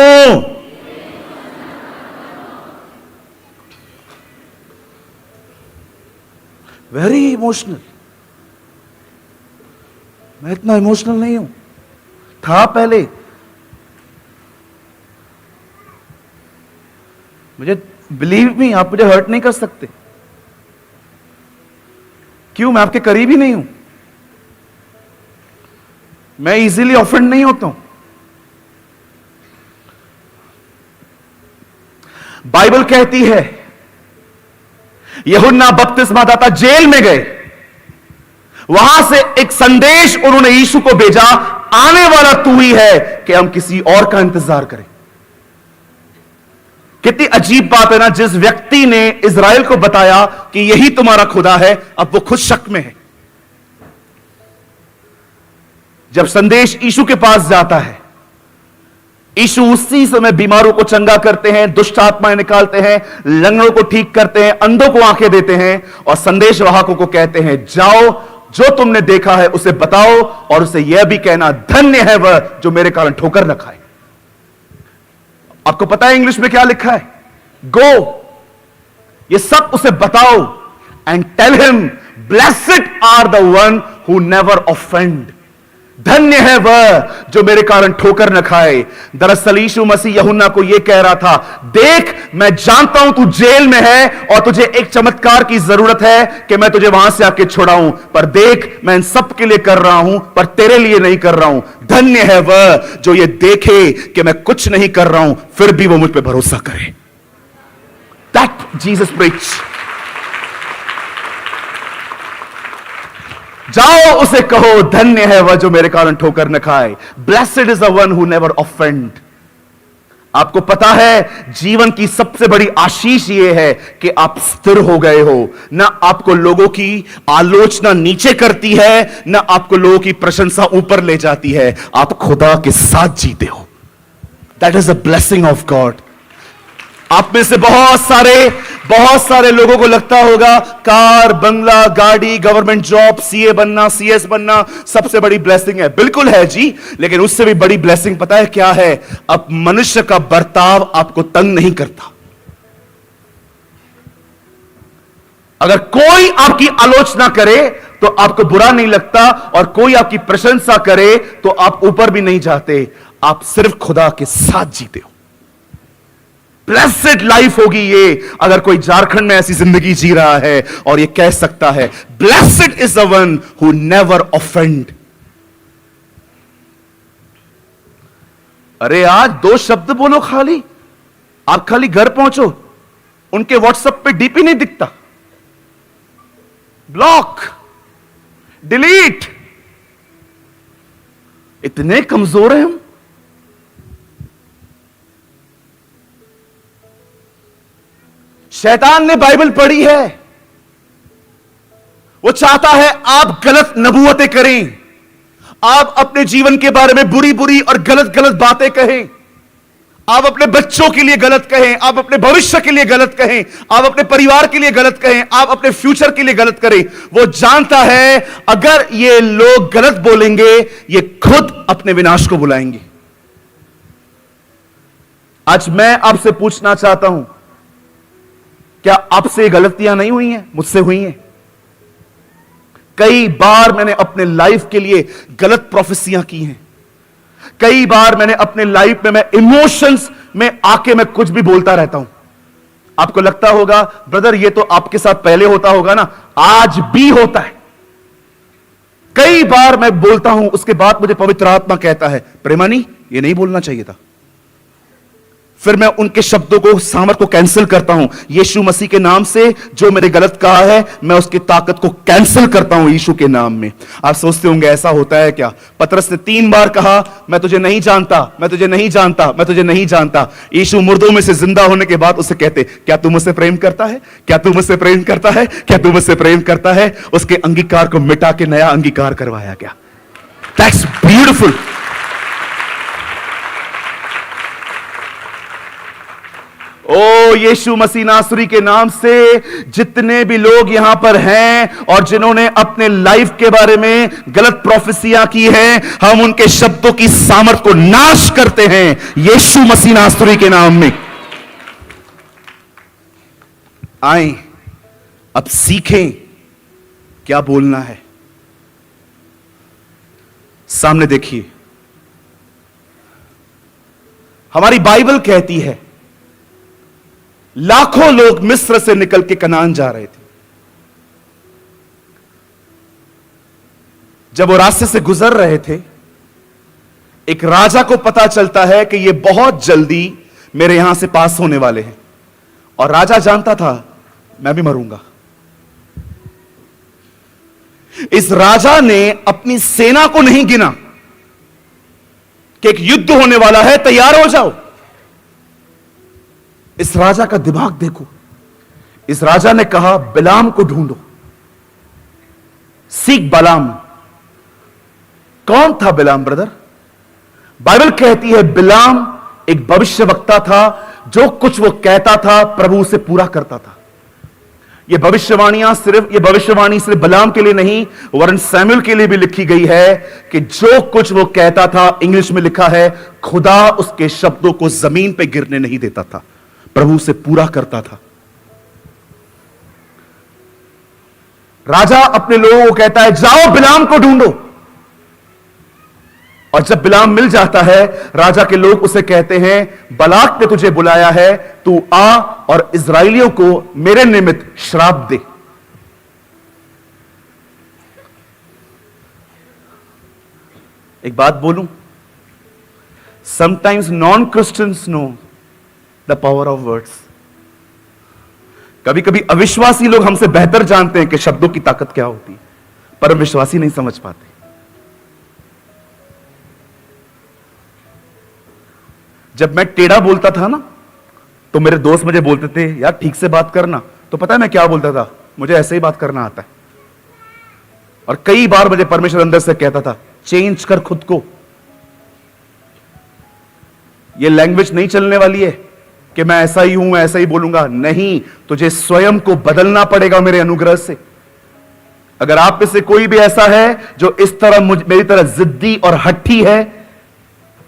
Very emotional. मैं इतना इमोशनल नहीं हूं, था पहले। मुझे बिलीव मी, आप मुझे हर्ट नहीं कर सकते। क्यों? मैं आपके करीब ही नहीं हूं। मैं इजीली ऑफेंड नहीं होता हूं। बाइबल कहती है यूहन्ना बपतिस्मा दाता जेल में गए, वहां से एक संदेश उन्होंने यीशु को भेजा, आने वाला तू ही है कि हम किसी और का इंतजार करें। कितनी अजीब बात है ना, जिस व्यक्ति ने इज़राइल को बताया कि यही तुम्हारा खुदा है, अब वो खुद शक में है। जब संदेश यीशु के पास जाता है, यीशु उसी समय बीमारों को चंगा करते हैं, दुष्ट आत्माएं निकालते हैं, लंगड़ों को ठीक करते हैं, अंधों को आंखें देते हैं, और संदेश वाहकों को कहते हैं जाओ जो तुमने देखा है उसे बताओ और उसे यह भी कहना, धन्य है वह जो मेरे कारण ठोकर न खाए। आपको पता है इंग्लिश में क्या लिखा है? गो, ये सब उसे बताओ and tell him blessed are the one who never offend. धन्य है वह जो मेरे कारण ठोकर न खाए। दरअसल यीशु मसीह यूहन्ना को यह कह रहा था, देख मैं जानता हूं तू जेल में है और तुझे एक चमत्कार की जरूरत है कि मैं तुझे वहां से आके छुड़ाऊं, पर देख मैं इन सब के लिए कर रहा हूं पर तेरे लिए नहीं कर रहा हूं। धन्य है वह जो ये देखे कि मैं कुछ नहीं कर रहा हूं फिर भी वो मुझ पे भरोसा करे। That Jesus preach. जाओ उसे कहो, धन्य है वह जो मेरे कारण ठोकर न खाए। Blessed is the one who never offend. आपको पता है जीवन की सबसे बड़ी आशीष यह है कि आप स्थिर हो गए हो। ना आपको लोगों की आलोचना नीचे करती है, ना आपको लोगों की प्रशंसा ऊपर ले जाती है। आप खुदा के साथ जीते हो। That is a blessing of God. आप में से बहुत सारे लोगों को लगता होगा कार, बंगला, गाड़ी, गवर्नमेंट जॉब, सीए बनना, सीएस बनना सबसे बड़ी ब्लेसिंग है। बिल्कुल है जी, लेकिन उससे भी बड़ी ब्लेसिंग पता है क्या है? अब मनुष्य का बर्ताव आपको तंग नहीं करता। अगर कोई आपकी आलोचना करे तो आपको बुरा नहीं लगता, और कोई आपकी प्रशंसा करे तो आप ऊपर भी नहीं जाते। आप सिर्फ खुदा के साथ जीते हो। ब्लेस्ड लाइफ होगी ये अगर कोई झारखंड में ऐसी जिंदगी जी रहा है और ये कह सकता है, blessed is the one who never offend. अरे आज 2 शब्द बोलो खाली, आप खाली घर पहुंचो, उनके व्हाट्सएप पे डीपी नहीं दिखता, ब्लॉक, डिलीट। इतने कमजोर हैं हम। शैतान ने बाइबल पढ़ी है, वो चाहता है आप गलत नबूवतें करें, आप अपने जीवन के बारे में बुरी बुरी और गलत गलत बातें कहें, आप अपने बच्चों के लिए गलत कहें, आप अपने भविष्य के लिए गलत कहें, आप अपने परिवार के लिए गलत कहें, आप अपने फ्यूचर के लिए गलत करें। वो जानता है अगर ये लोग गलत बोलेंगे ये खुद अपने विनाश को बुलाएंगे। आज मैं आपसे पूछना चाहता हूं, क्या आपसे गलतियां नहीं हुई हैं? मुझसे हुई हैं। कई बार मैंने अपने लाइफ के लिए गलत प्रोफेसियां की हैं। कई बार मैंने अपने लाइफ में मैं इमोशंस में आके मैं कुछ भी बोलता रहता हूं। आपको लगता होगा ब्रदर ये तो आपके साथ पहले होता होगा ना, आज भी होता है। कई बार मैं बोलता हूं, उसके बाद मुझे पवित्र आत्मा कहता है प्रेमानी ये नहीं बोलना चाहिए था। फिर मैं उनके शब्दों को, सामर्थ को कैंसिल करता हूं। यीशु मसीह के नाम से जो मेरे गलत कहा है मैं उसकी ताकत को कैंसिल करता हूं यीशु के नाम में। आप सोचते होंगे ऐसा होता है क्या? पतरस ने 3 बार कहा मैं तुझे नहीं जानता, मैं तुझे नहीं जानता, मैं तुझे नहीं जानता। यीशु मुर्दों में से जिंदा होने के बाद उसे कहते क्या तू मुझसे प्रेम करता है? क्या तू मुझसे प्रेम करता है? क्या तू मुझसे प्रेम करता है? उसके अंगीकार को मिटा के नया अंगीकार करवाया गया। That's beautiful. ओ यीशु मसीह नासरी के नाम से जितने भी लोग यहां पर हैं और जिन्होंने अपने लाइफ के बारे में गलत प्रोफेसियां की हैं, हम उनके शब्दों की सामर्थ को नाश करते हैं यीशु मसीह नासरी के नाम में। आए अब सीखें क्या बोलना है। सामने देखिए, हमारी बाइबल कहती है लाखों लोग मिस्र से निकल के कनान जा रहे थे। जब वो रास्ते से गुजर रहे थे, एक राजा को पता चलता है कि ये बहुत जल्दी मेरे यहां से पास होने वाले हैं, और राजा जानता था मैं भी मरूंगा। इस राजा ने अपनी सेना को नहीं गिना कि एक युद्ध होने वाला है, तैयार हो जाओ। इस राजा का दिमाग देखो। इस राजा ने कहा बिलाम को ढूंढो, सीख बलाम। कौन था बिलाम ब्रदर? बाइबल कहती है बिलाम एक भविष्यवक्ता था, जो कुछ वो कहता था प्रभु उसे पूरा करता था। ये भविष्यवाणी सिर्फ बलाम के लिए नहीं, वरन सैमुएल के लिए भी लिखी गई है कि जो कुछ वो कहता था, इंग्लिश में लिखा है, खुदा उसके शब्दों को जमीन पे गिरने नहीं देता था, प्रभु से पूरा करता था। राजा अपने लोगों को कहता है, जाओ बिलाम को ढूंढो। और जब बिलाम मिल जाता है, राजा के लोग उसे कहते हैं, बलाक ने तुझे बुलाया है, तू आ और इस्राएलियों को मेरे निमित्त श्राप दे। एक बात बोलूं, sometimes non Christians know the power of words. कभी कभी अविश्वासी लोग हमसे बेहतर जानते हैं कि शब्दों की ताकत क्या होती है, पर विश्वासी नहीं समझ पाते। जब मैं टेढ़ा बोलता था ना, तो मेरे दोस्त मुझे बोलते थे, यार ठीक से बात करना। तो पता है मैं क्या बोलता था? मुझे ऐसे ही बात करना आता है। और कई बार मुझे परमेश्वर अंदर से कहता था, चेंज कर खुद को। ये लैंग्वेज नहीं चलने वाली है कि मैं ऐसा ही हूं, ऐसा ही बोलूंगा। नहीं, तुझे स्वयं को बदलना पड़ेगा मेरे अनुग्रह से। अगर आप में से कोई भी ऐसा है जो इस तरह मेरी तरह जिद्दी और हट्टी है,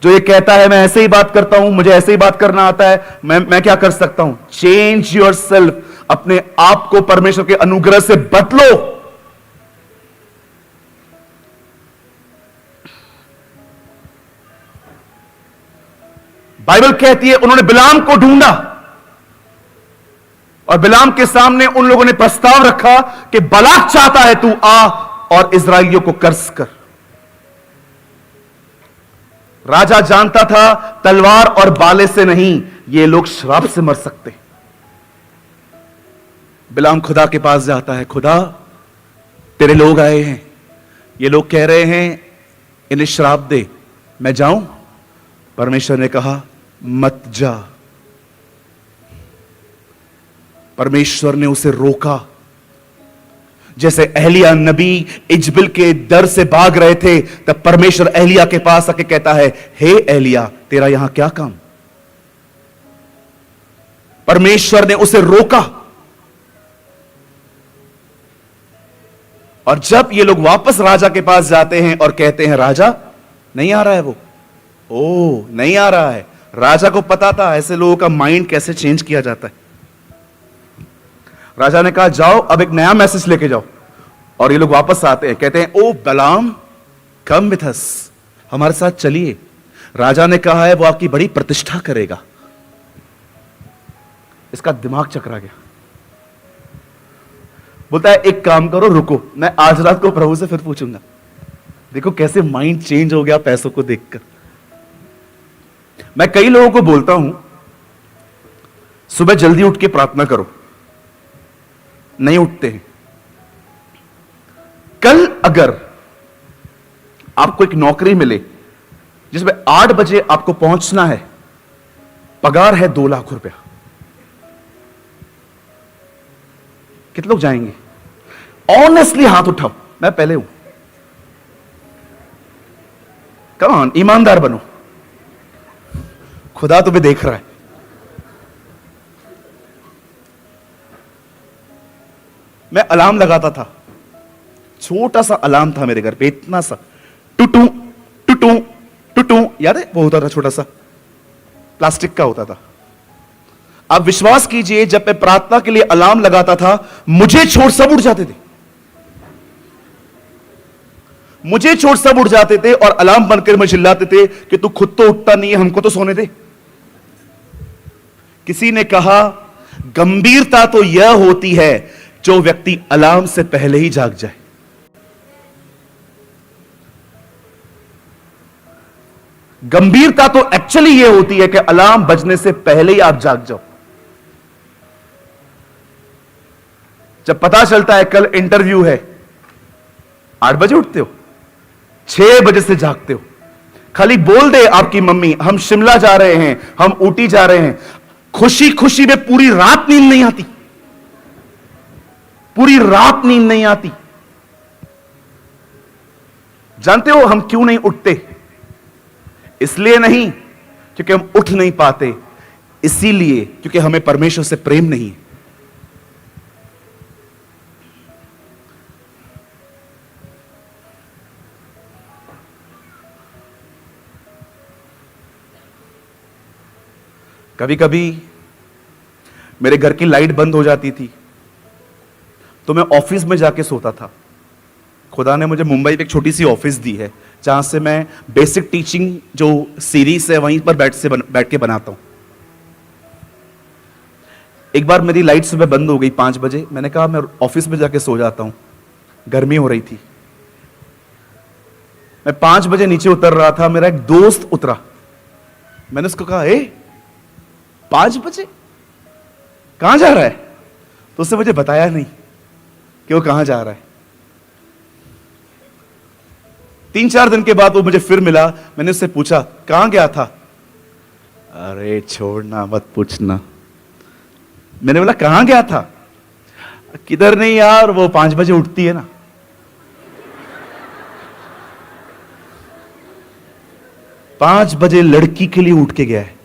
जो ये कहता है मैं ऐसे ही बात करता हूं, मुझे ऐसे ही बात करना आता है, मैं क्या कर सकता हूं? चेंज योरसेल्फ, अपने आप को परमेश्वर के अनुग्रह से बदलो। बाइबल कहती है उन्होंने बिलाम को ढूंढा और बिलाम के सामने उन लोगों ने प्रस्ताव रखा कि बलाक चाहता है तू आ और इस्राएलियों को कर्ज कर। राजा जानता था तलवार और बाले से नहीं, ये लोग श्राप से मर सकते। बिलाम खुदा के पास जाता है, खुदा तेरे लोग आए हैं, ये लोग कह रहे हैं इन्हें श्राप दे, मैं जाऊं? परमेश्वर ने कहा मत जा। परमेश्वर ने उसे रोका। जैसे एलिया नबी इजबिल के डर से भाग रहे थे, तब परमेश्वर एलिया के पास आके कहता है, हे एलिया तेरा यहां क्या काम? परमेश्वर ने उसे रोका। और जब ये लोग वापस राजा के पास जाते हैं और कहते हैं राजा नहीं आ रहा है वो, ओ नहीं आ रहा है। राजा को पता था ऐसे लोगों का माइंड कैसे चेंज किया जाता है। राजा ने कहा जाओ अब एक नया मैसेज लेके जाओ। और ये लोग वापस आते हैं, कहते हैं ओ बलाम कम विथ अस, हमारे साथ चलिए। राजा ने कहा है वो आपकी बड़ी प्रतिष्ठा करेगा। इसका दिमाग चकरा गया। बोलता है एक काम करो, रुको, मैं आज रात को प्रभु से फिर पूछूंगा। देखो कैसे माइंड चेंज हो गया पैसों को देखकर। मैं कई लोगों को बोलता हूं सुबह जल्दी उठ के प्रार्थना करो, नहीं उठते हैं। कल अगर आपको एक नौकरी मिले जिसमें 8 बजे आपको पहुंचना है, पगार है 2 लाख रुपया, कितने लोग जाएंगे? ऑनेस्टली हाथ उठाओ, मैं पहले हूं। कम ऑन, ईमानदार बनो, खुदा तुम्हें देख रहा है। मैं अलार्म लगाता था, छोटा सा अलार्म था मेरे घर पे, इतना सा, टुटू टुटू टुटू, याद है वो होता था, छोटा सा प्लास्टिक का होता था। आप विश्वास कीजिए जब मैं प्रार्थना के लिए अलार्म लगाता था, मुझे छोड़ सब उठ जाते थे, मुझे छोड़ सब उठ जाते थे और अलार्म बनकर मुझे चिल्लाते थे कि तू खुद तो उठता नहीं है, हमको तो सोने दे। किसी ने कहा गंभीरता तो यह होती है जो व्यक्ति अलार्म से पहले ही जाग जाए। गंभीरता तो एक्चुअली यह होती है कि अलार्म बजने से पहले ही आप जाग जाओ। जब पता चलता है कल इंटरव्यू है, 8 बजे उठते हो, 6 बजे से जागते हो। खाली बोल दे आपकी मम्मी हम शिमला जा रहे हैं, हम ऊटी जा रहे हैं, खुशी खुशी में पूरी रात नींद नहीं आती, पूरी रात नींद नहीं आती। जानते हो हम क्यों नहीं उठते? इसलिए नहीं क्योंकि हम उठ नहीं पाते, इसीलिए क्योंकि हमें परमेश्वर से प्रेम नहीं है। कभी कभी मेरे घर की लाइट बंद हो जाती थी तो मैं ऑफिस में जाके सोता था। खुदा ने मुझे मुंबई में एक छोटी सी ऑफिस दी है जहां से मैं बेसिक टीचिंग जो सीरीज है वहीं पर बैठ के बनाता हूं। एक बार मेरी लाइट सुबह बंद हो गई 5 बजे। मैंने कहा मैं ऑफिस में जाके सो जाता हूं, गर्मी हो रही थी। मैं 5 बजे नीचे उतर रहा था, मेरा एक दोस्त उतरा। मैंने उसको कहा, 5 बजे कहां जा रहा है? तो उसने मुझे बताया नहीं कि वो कहां जा रहा है। 3-4 दिन के बाद वो मुझे फिर मिला। मैंने उससे पूछा, कहां गया था? अरे छोड़ना, मत पूछना। मैंने बोला, कहां गया था? किधर नहीं यार, वो 5 बजे उठती है ना। पांच बजे लड़की के लिए उठ के गया है।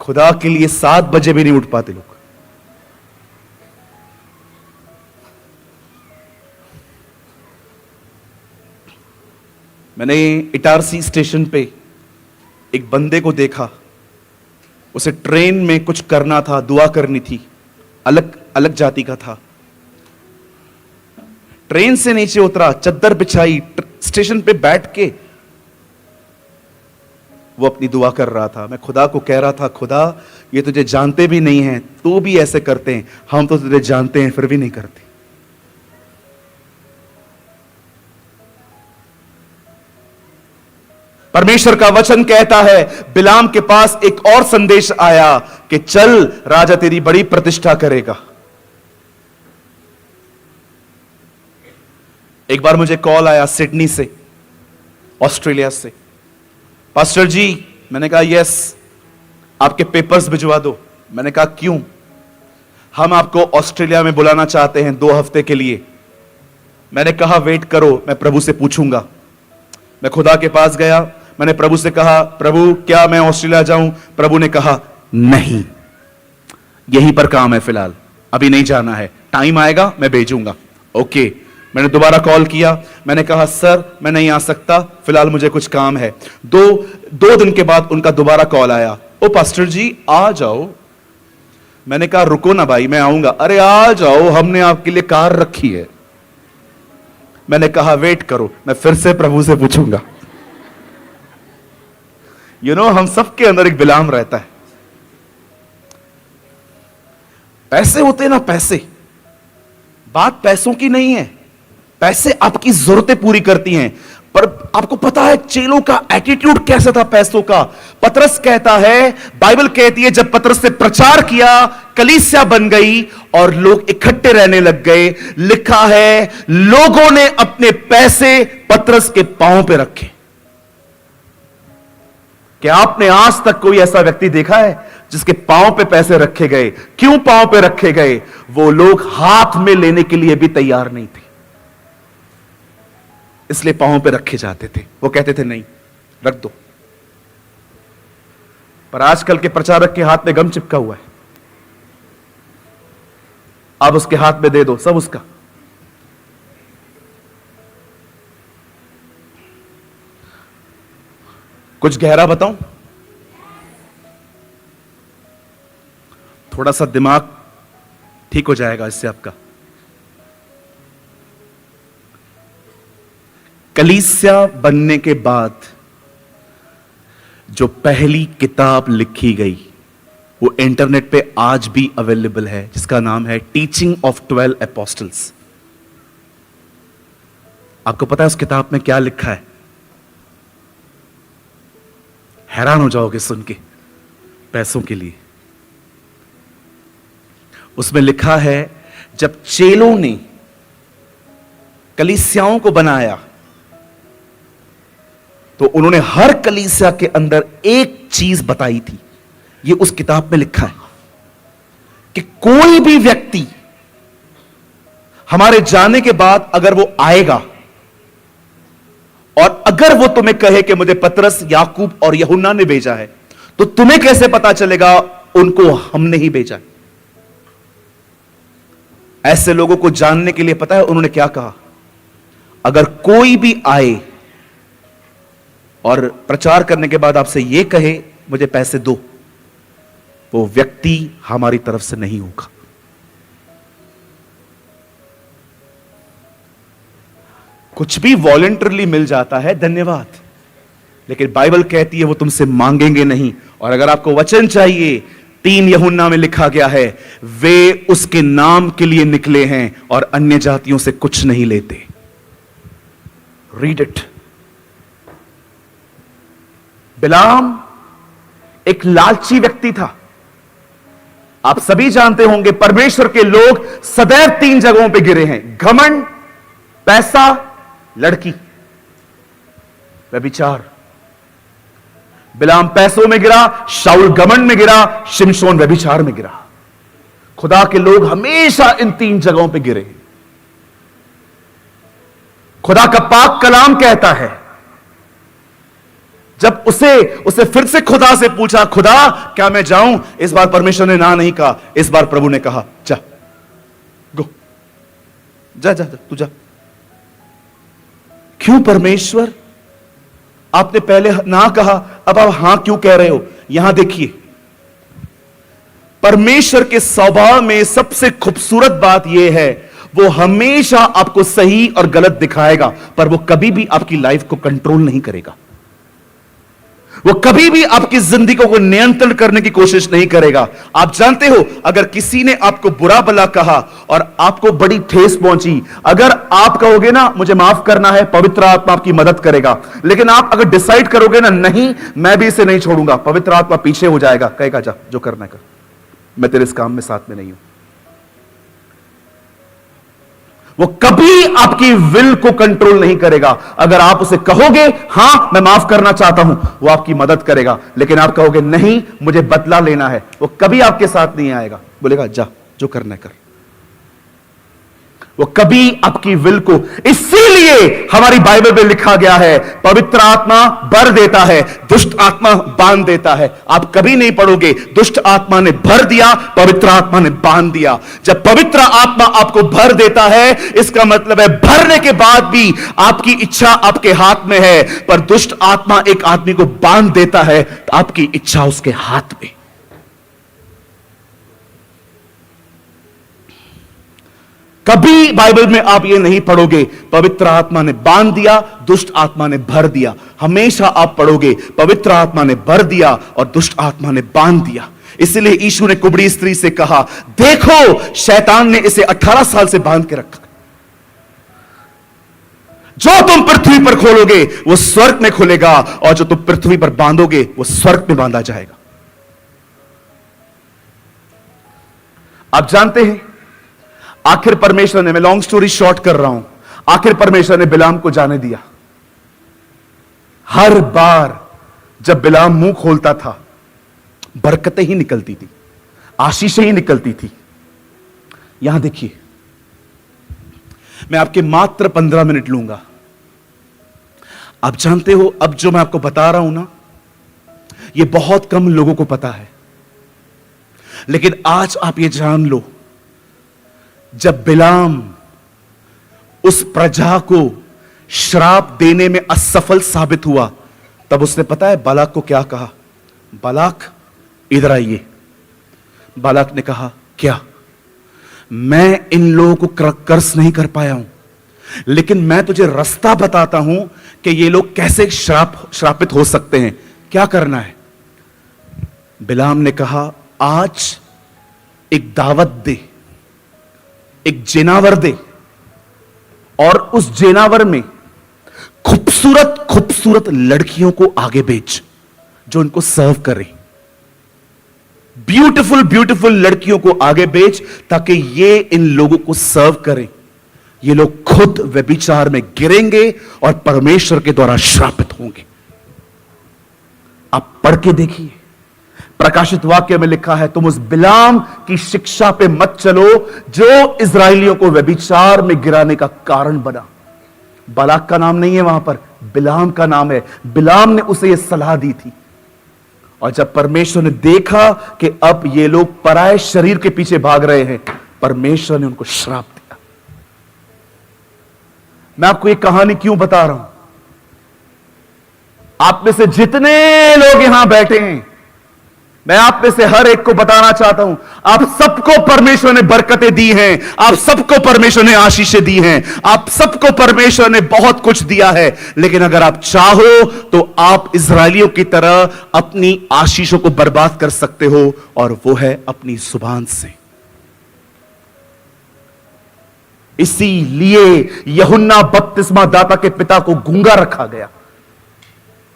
खुदा के लिए 7 बजे भी नहीं उठ पाते लोग। मैंने इटारसी स्टेशन पे एक बंदे को देखा। उसे ट्रेन में कुछ करना था, दुआ करनी थी। अलग अलग जाति का था। ट्रेन से नीचे उतरा, चद्दर बिछाई, स्टेशन पे बैठ के वो अपनी दुआ कर रहा था। मैं खुदा को कह रहा था, खुदा ये तुझे जानते भी नहीं हैं तो भी ऐसे करते हैं, हम तो तुझे जानते हैं फिर भी नहीं करते। परमेश्वर का वचन कहता है, बिलाम के पास एक और संदेश आया कि चल, राजा तेरी बड़ी प्रतिष्ठा करेगा। एक बार मुझे कॉल आया सिडनी से, ऑस्ट्रेलिया से। पास्टर जी, मैंने कहा यस, आपके पेपर्स भिजवा दो। मैंने कहा क्यों? हम आपको ऑस्ट्रेलिया में बुलाना चाहते हैं 2 हफ्ते के लिए। मैंने कहा वेट करो, मैं प्रभु से पूछूंगा। मैं खुदा के पास गया, मैंने प्रभु से कहा, प्रभु क्या मैं ऑस्ट्रेलिया जाऊं? प्रभु ने कहा नहीं, यहीं पर काम है फिलहाल, अभी नहीं जाना है, टाइम आएगा मैं भेजूंगा। ओके। मैंने दोबारा कॉल किया, मैंने कहा सर मैं नहीं आ सकता, फिलहाल मुझे कुछ काम है। दो दिन के बाद उनका दोबारा कॉल आया, ओ पास्टर जी आ जाओ। मैंने कहा रुको ना भाई, मैं आऊंगा। अरे आ जाओ, हमने आपके लिए कार रखी है। मैंने कहा वेट करो, मैं फिर से प्रभु से पूछूंगा। हम सबके अंदर एक बिलाम रहता है। पैसे होते ना, पैसे, बात पैसों की नहीं है। पैसे आपकी जरूरतें पूरी करती हैं, पर आपको पता है चेलों का एटीट्यूड कैसा था पैसों का? पतरस कहता है, बाइबल कहती है, जब पतरस से प्रचार किया कलीसिया बन गई और लोग इकट्ठे रहने लग गए। लिखा है लोगों ने अपने पैसे पतरस के पांव पे रखे। क्या आपने आज तक कोई ऐसा व्यक्ति देखा है जिसके पांव पे पैसे रखे गए? क्यों पांव पे रखे गए? वो लोग हाथ में लेने के लिए भी तैयार नहीं थे, इसलिए पांव पे रखे जाते थे। वो कहते थे नहीं, रख दो। पर आजकल के प्रचारक के हाथ में गम चिपका हुआ है, अब उसके हाथ में दे दो, सब उसका। कुछ गहरा बताऊं? थोड़ा सा दिमाग ठीक हो जाएगा इससे आपका। कलीसिया बनने के बाद जो पहली किताब लिखी गई वो इंटरनेट पे आज भी अवेलेबल है, जिसका नाम है टीचिंग ऑफ 12 एपोस्टल्स। आपको पता है उस किताब में क्या लिखा है? हैरान हो जाओगे सुन के, पैसों के लिए। उसमें लिखा है जब चेलों ने कलीसियाओं को बनाया तो उन्होंने हर कलीसिया के अंदर एक चीज बताई थी। यह उस किताब में लिखा है कि कोई भी व्यक्ति हमारे जाने के बाद अगर वो आएगा और अगर वो तुम्हें कहे कि मुझे पतरस, याकूब और यूहन्ना ने भेजा है, तो तुम्हें कैसे पता चलेगा उनको हमने ही भेजा है? ऐसे लोगों को जानने के लिए पता है उन्होंने क्या कहा? अगर कोई भी आए और प्रचार करने के बाद आपसे यह कहे मुझे पैसे दो, वो व्यक्ति हमारी तरफ से नहीं होगा। कुछ भी वॉलंटरली मिल जाता है, धन्यवाद, लेकिन बाइबल कहती है वो तुमसे मांगेंगे नहीं। और अगर आपको वचन चाहिए, 3 यूहन्ना में लिखा गया है, वे उसके नाम के लिए निकले हैं और अन्य जातियों से कुछ नहीं लेते। Read it. बिलाम एक लालची व्यक्ति था। आप सभी जानते होंगे परमेश्वर के लोग सदैव 3 जगहों पे गिरे हैं, घमंड, पैसा, लड़की, व्यभिचार। बिलाम पैसों में गिरा, शाऊल घमंड में गिरा, शिमशोन व्यभिचार में गिरा। खुदा के लोग हमेशा इन 3 जगहों पे गिरे। खुदा का पाक कलाम कहता है, जब उसे फिर से खुदा से पूछा, खुदा क्या मैं जाऊं? इस बार परमेश्वर ने ना नहीं कहा, इस बार प्रभु ने कहा, जा, गो, जा जा, तू जा। क्यों परमेश्वर, आपने पहले ना कहा, अब आप हां क्यों कह रहे हो? यहां देखिए, परमेश्वर के स्वभाव में सबसे खूबसूरत बात यह है, वो हमेशा आपको सही और गलत दिखाएगा, पर वो कभी भी आपकी लाइफ को कंट्रोल नहीं करेगा। वो कभी भी आपकी जिंदगी को नियंत्रण करने की कोशिश नहीं करेगा। आप जानते हो, अगर किसी ने आपको बुरा भला कहा और आपको बड़ी ठेस पहुंची, अगर आप कहोगे ना मुझे माफ करना है, पवित्र आत्मा आपकी मदद करेगा। लेकिन आप अगर डिसाइड करोगे ना, नहीं मैं भी इसे नहीं छोड़ूंगा, पवित्र आत्मा पीछे हो जाएगा, कहेगा जा जो करना है कर, मैं तेरे इस काम में साथ में नहीं हूं। वो कभी आपकी विल को कंट्रोल नहीं करेगा। अगर आप उसे कहोगे हां मैं माफ करना चाहता हूं, वो आपकी मदद करेगा। लेकिन आप कहोगे नहीं मुझे बदला लेना है, वो कभी आपके साथ नहीं आएगा, बोलेगा जा जो करना है कर। वो कभी आपकी विल को, इसीलिए हमारी बाइबल में लिखा गया है, पवित्र आत्मा भर देता है, दुष्ट आत्मा बांध देता है। आप कभी नहीं पढ़ोगे दुष्ट आत्मा ने भर दिया, पवित्र आत्मा ने बांध दिया। जब पवित्र आत्मा आपको भर देता है, इसका मतलब है भरने के बाद भी आपकी इच्छा आपके हाथ में है, पर दुष्ट आत्मा एक आदमी को बांध देता है, तो आपकी इच्छा उसके हाथ में। कभी बाइबल में आप ये नहीं पढ़ोगे पवित्र आत्मा ने बांध दिया, दुष्ट आत्मा ने भर दिया। हमेशा आप पढ़ोगे पवित्र आत्मा ने भर दिया और दुष्ट आत्मा ने बांध दिया। इसलिए यीशु ने कुबड़ी स्त्री से कहा, देखो शैतान ने इसे 18 साल से बांध के रखा, जो तुम पृथ्वी पर खोलोगे वो स्वर्ग में खुलेगा, और जो तुम पृथ्वी पर बांधोगे वो स्वर्ग में बांधा जाएगा। आप जानते हैं आखिर परमेश्वर ने, मैं लॉन्ग स्टोरी शॉर्ट कर रहा हूं, आखिर परमेश्वर ने बिलाम को जाने दिया। हर बार जब बिलाम मुंह खोलता था बरकतें ही निकलती थी, आशीषें ही निकलती थी। यहां देखिए, मैं आपके मात्र 15 मिनट लूंगा। आप जानते हो अब जो मैं आपको बता रहा हूं ना, यह बहुत कम लोगों को पता है, लेकिन आज आप ये जान लो, जब बिलाम उस प्रजा को श्राप देने में असफल साबित हुआ, तब उसने पता है बालाक को क्या कहा? बालाक इधर आइए। बालाक ने कहा, क्या? मैं इन लोगों को कर्स नहीं कर पाया हूं, लेकिन मैं तुझे रास्ता बताता हूं कि ये लोग कैसे श्रापित हो सकते हैं। क्या करना है? बिलाम ने कहा, आज एक दावत दे, एक जेनावर दे, और उस जेनावर में खूबसूरत खूबसूरत लड़कियों को आगे भेज जो उनको सर्व करें। ब्यूटीफुल ब्यूटीफुल लड़कियों को आगे भेज ताकि ये इन लोगों को सर्व करें। ये लोग खुद व्यभिचार में गिरेंगे और परमेश्वर के द्वारा श्रापित होंगे। आप पढ़ के देखिए, प्रकाशित वाक्य में लिखा है, तुम उस बिलाम की शिक्षा पे मत चलो जो इजरायलियों को व्यभिचार में गिराने का कारण बना। बालाक का नाम नहीं है वहां पर, बिलाम का नाम है। बिलाम ने उसे यह सलाह दी थी, और जब परमेश्वर ने देखा कि अब ये लोग पराये शरीर के पीछे भाग रहे हैं, परमेश्वर ने उनको श्राप दिया। मैं आपको एक कहानी क्यों बता रहा हूं? आप में से जितने लोग यहां बैठे हैं, मैं आप में से हर एक को बताना चाहता हूं, आप सबको परमेश्वर ने बरकतें दी हैं, आप सबको परमेश्वर ने आशीषें दी हैं, आप सबको परमेश्वर ने बहुत कुछ दिया है। लेकिन अगर आप चाहो तो आप इस्राएलियों की तरह अपनी आशीषों को बर्बाद कर सकते हो, और वो है अपनी जुबान से। इसीलिए यूहन्ना बपतिस्मा दाता के पिता को गूंगा रखा गया,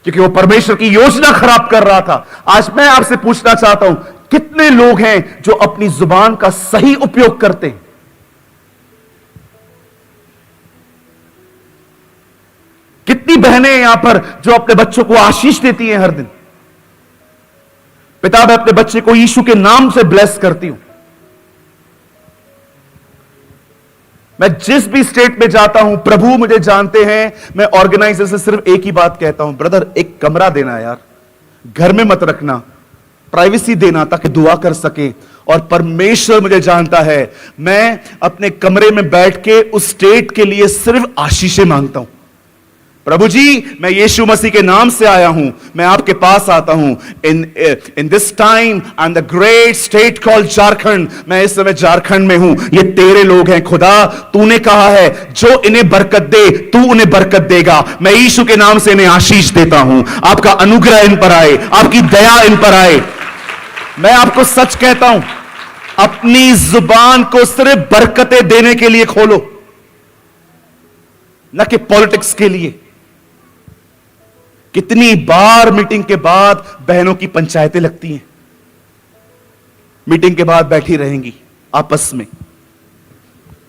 क्योंकि वो परमेश्वर की योजना खराब कर रहा था। आज मैं आपसे पूछना चाहता हूं, कितने लोग हैं जो अपनी जुबान का सही उपयोग करते हैं? कितनी बहनें हैं यहां पर जो अपने बच्चों को आशीष देती हैं हर दिन? पिता, मैं अपने बच्चे को यीशु के नाम से ब्लेस करती हूं। मैं जिस भी स्टेट में जाता हूं, प्रभु मुझे जानते हैं, मैं ऑर्गेनाइजर से सिर्फ एक ही बात कहता हूं, ब्रदर एक कमरा देना यार, घर में मत रखना, प्राइवेसी देना ताकि दुआ कर सके। और परमेश्वर मुझे जानता है, मैं अपने कमरे में बैठ के उस स्टेट के लिए सिर्फ आशीषें मांगता हूं। प्रभु जी, मैं यीशु मसीह के नाम से आया हूं, मैं आपके पास आता हूं। In this time I am the great state called Jharkhand. मैं इस समय झारखंड में हूं, ये तेरे लोग हैं खुदा, तूने कहा है जो इन्हें बरकत दे तू उन्हें बरकत देगा। मैं यीशु के नाम से इन्हें आशीष देता हूं, आपका अनुग्रह इन पर आए, आपकी दया इन पर आए। मैं आपको सच कहता हूं, अपनी जुबान को सिर्फ बरकतें देने के लिए खोलो, न कि पॉलिटिक्स के लिए। कितनी बार मीटिंग के बाद बहनों की पंचायतें लगती हैं, मीटिंग के बाद बैठी रहेंगी आपस में,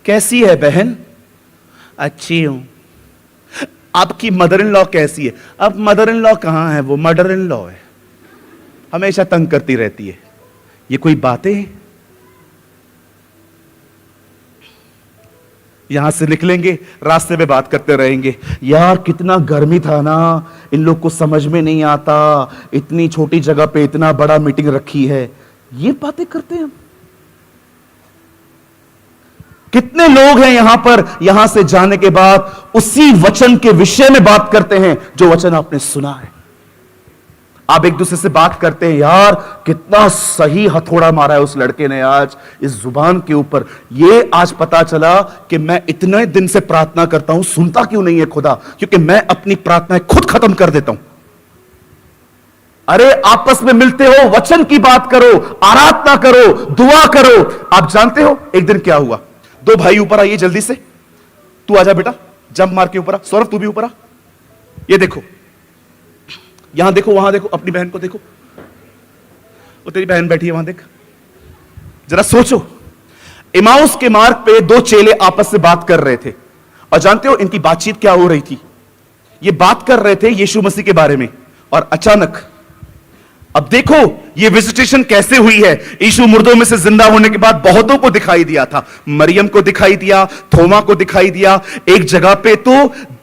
कैसी है बहन? अच्छी हूं। आपकी मदर इन लॉ कैसी है? अब मदर इन लॉ कहां है, वो मदर इन लॉ है, हमेशा तंग करती रहती है। ये कोई बातें हैं? यहां से निकलेंगे, रास्ते में बात करते रहेंगे, यार कितना गर्मी था ना, इन लोग को समझ में नहीं आता, इतनी छोटी जगह पे इतना बड़ा मीटिंग रखी है। ये बातें करते हैं हम। कितने लोग हैं यहां पर, यहां से जाने के बाद उसी वचन के विषय में बात करते हैं जो वचन आपने सुना है। आप एक दूसरे से बात करते हैं, यार कितना सही हथौड़ा मारा है उस लड़के ने आज इस जुबान के ऊपर। ये आज पता चला कि मैं इतने दिन से प्रार्थना करता हूं, सुनता क्यों नहीं है खुदा? क्योंकि मैं अपनी प्रार्थनाएं खुद खत्म कर देता हूं। अरे आपस में मिलते हो, वचन की बात करो, आराधना करो, दुआ करो। आप जानते हो एक दिन क्या हुआ? दो भाई ऊपर आइए जल्दी से, तू आजा बेटा, जंप मार के ऊपर आ। सौरभ तू भी ऊपर आ। ये देखो, यहां देखो, वहां देखो, अपनी बहन को देखो, वो तेरी बहन बैठी है वहां देख। जरा सोचो, इमाउस के मार्ग पे दो चेले आपस से बात कर रहे थे, और जानते हो इनकी बातचीत क्या हो रही थी? ये बात कर रहे थे यीशु मसीह के बारे में, और अचानक अब देखो ये विजिटेशन कैसे हुई है। यीशु मुर्दों में से जिंदा होने के बाद बहुतों को दिखाई दिया था, मरियम को दिखाई दिया, थोमा को दिखाई दिया। एक जगह पे तो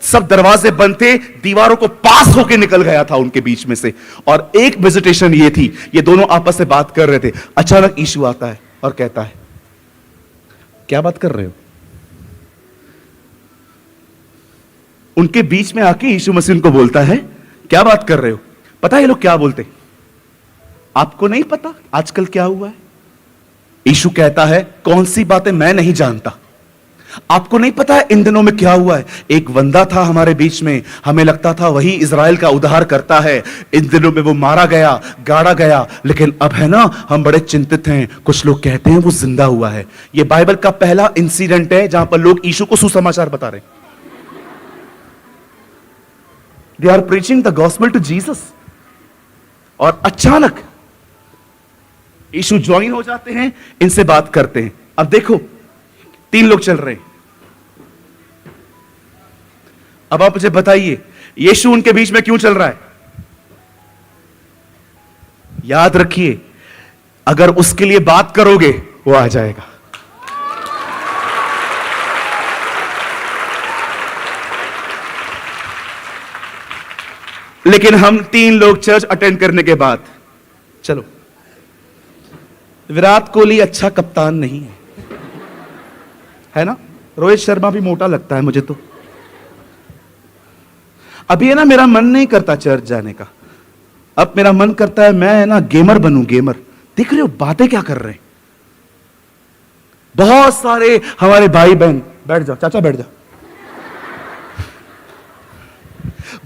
सब दरवाजे बंद थे, दीवारों को पास होके निकल गया था उनके बीच में से। और एक विजिटेशन ये थी, ये दोनों आपस में बात कर रहे थे। अचानक यीशु आता है और कहता है, क्या बात कर रहे हो? उनके बीच में आके यीशु मसीह उनको बोलता है, क्या बात कर रहे हो? पता है ये लोग क्या बोलते? आपको नहीं पता आजकल क्या हुआ है? यीशु कहता है, कौन सी बातें मैं नहीं जानता। आपको नहीं पता है इन दिनों में क्या हुआ है? एक बंदा था हमारे बीच में, हमें लगता था वही इज़राइल का उद्धार करता है। इन दिनों में वो मारा गया, गाड़ा गया, लेकिन अब है ना हम बड़े चिंतित हैं। कुछ लोग कहते हैं वो जिंदा हुआ है। ये बाइबल का पहला इंसिडेंट है जहां पर लोग यीशु को सुसमाचार बता रहे हैं। They are preaching the gospel to Jesus. और अचानक यीशु ज्वाइन हो जाते हैं, इनसे बात करते हैं। अब देखो तीन लोग चल रहे हैं। अब आप मुझे बताइए यीशु उनके बीच में क्यों चल रहा है? याद रखिए, अगर उसके लिए बात करोगे वो आ जाएगा। लेकिन हम तीन लोग चर्च अटेंड करने के बाद, चलो विराट कोहली अच्छा कप्तान नहीं है ना, रोहित शर्मा भी मोटा लगता है मुझे तो। अभी है ना मेरा मन नहीं करता चर्च जाने का। अब मेरा मन करता है मैं ना गेमर बनूं, गेमर। देख रहे हो बातें क्या कर रहे हैं। बहुत सारे हमारे भाई बहन, बैठ जाओ चाचा बैठ जाओ,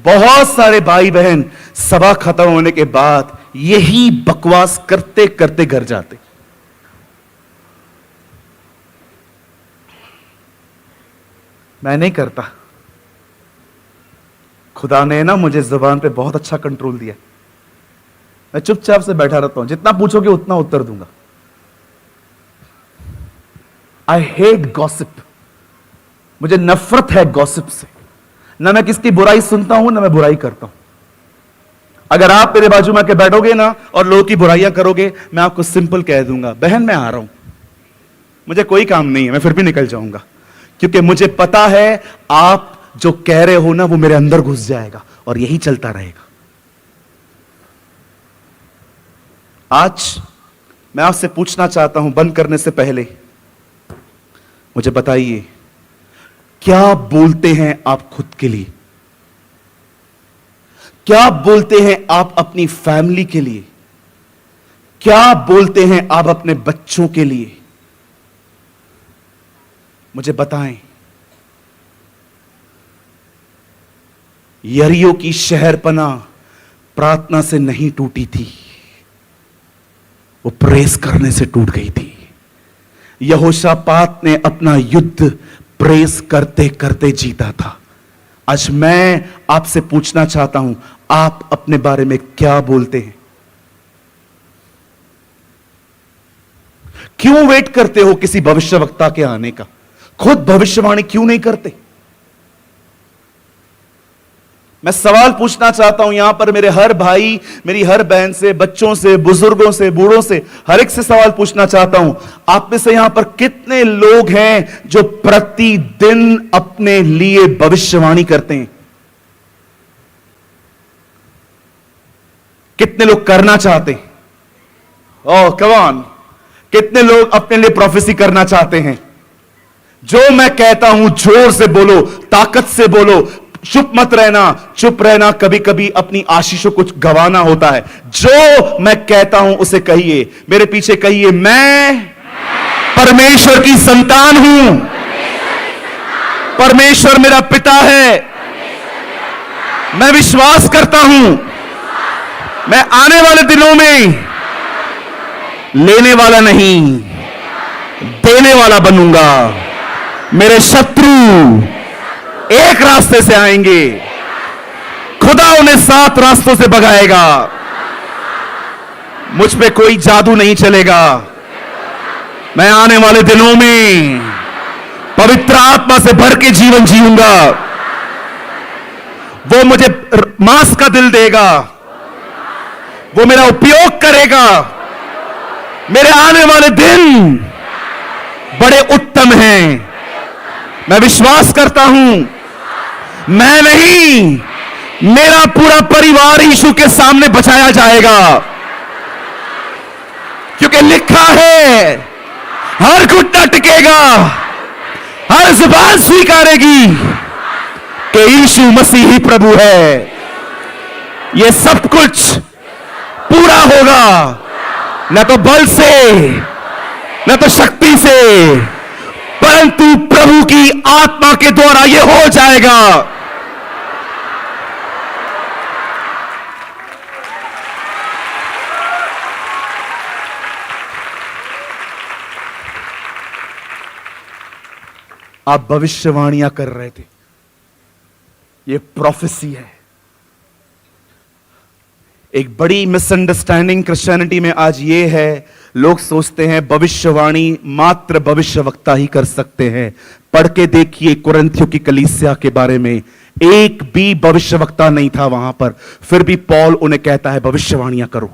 बहुत सारे भाई बहन सभा खत्म होने के बाद यही बकवास करते करते घर जाते। मैं नहीं करता। खुदा ने ना मुझे जुबान पे बहुत अच्छा कंट्रोल दिया। मैं चुपचाप से बैठा रहता हूं, जितना पूछोगे उतना उत्तर दूंगा। I hate gossip. मुझे नफरत है गॉसिप से। ना मैं किसकी बुराई सुनता हूं, ना मैं बुराई करता हूं। अगर आप मेरे बाजू में आके बैठोगे ना और लोगों की बुराइयां करोगे, मैं आपको सिंपल कह दूंगा, बहन मैं आ रहा हूं, मुझे कोई काम नहीं है, मैं फिर भी निकल जाऊंगा। क्योंकि मुझे पता है आप जो कह रहे हो ना वो मेरे अंदर घुस जाएगा और यही चलता रहेगा। आज मैं आपसे पूछना चाहता हूं, बंद करने से पहले मुझे बताइए, क्या बोलते हैं आप खुद के लिए? क्या बोलते हैं आप अपनी फैमिली के लिए? क्या बोलते हैं आप अपने बच्चों के लिए? मुझे बताएं। यरीहो की शहरपना प्रार्थना से नहीं टूटी थी, वो प्रेस करने से टूट गई थी। यहोशापात ने अपना युद्ध प्रेस करते करते जीता था। आज मैं आपसे पूछना चाहता हूं, आप अपने बारे में क्या बोलते हैं? क्यों वेट करते हो किसी भविष्यवक्ता के आने का? खुद भविष्यवाणी क्यों नहीं करते? मैं सवाल पूछना चाहता हूं यहां पर मेरे हर भाई, मेरी हर बहन से, बच्चों से, बुजुर्गों से, बूढ़ों से, हर एक से सवाल पूछना चाहता हूं। आप में से यहां पर कितने लोग हैं जो प्रतिदिन अपने लिए भविष्यवाणी करते हैं? कितने लोग करना चाहते हैं? ओह कम ऑन, कितने लोग अपने लिए प्रोफेसी करना चाहते हैं? जो मैं कहता हूं जोर से बोलो, ताकत से बोलो, चुप मत रहना। चुप रहना कभी कभी अपनी आशीषों को गवाना होता है। जो मैं कहता हूं उसे कहिए, मेरे पीछे कहिए, मैं परमेश्वर की संतान हूं। परमेश्वर मेरा पिता है। मैं विश्वास करता हूं मैं आने वाले दिनों में लेने वाला नहीं, देने वाला बनूंगा। मेरे शत्रु एक रास्ते से आएंगे, खुदा उन्हें 7 रास्तों से भगाएगा। मुझ पे कोई जादू नहीं चलेगा। मैं आने वाले दिनों में पवित्र आत्मा से भर के जीवन जीऊंगा। वो मुझे मांस का दिल देगा, वो मेरा उपयोग करेगा। मेरे आने वाले दिन बड़े उत्तम हैं। मैं विश्वास करता हूं मैं नहीं, मेरा पूरा परिवार यीशु के सामने बचाया जाएगा। क्योंकि लिखा है, हर घुटना टिकेगा, हर जुबान स्वीकारेगी कि यीशु मसीह ही प्रभु है। यह सब कुछ पूरा होगा, न तो बल से, न तो शक्ति से, परंतु प्रभु की आत्मा के द्वारा यह हो जाएगा। आप भविष्यवाणियां कर रहे थे, यह प्रोफेसी है। एक बड़ी मिसअंडरस्टैंडिंग क्रिश्चियनिटी में आज यह है, लोग सोचते हैं भविष्यवाणी मात्र भविष्यवक्ता ही कर सकते हैं। पढ़ के देखिए कुरिन्थियों की कलीसिया के बारे में, एक भी भविष्यवक्ता नहीं था वहां पर, फिर भी पौल उन्हें कहता है भविष्यवाणियां करो,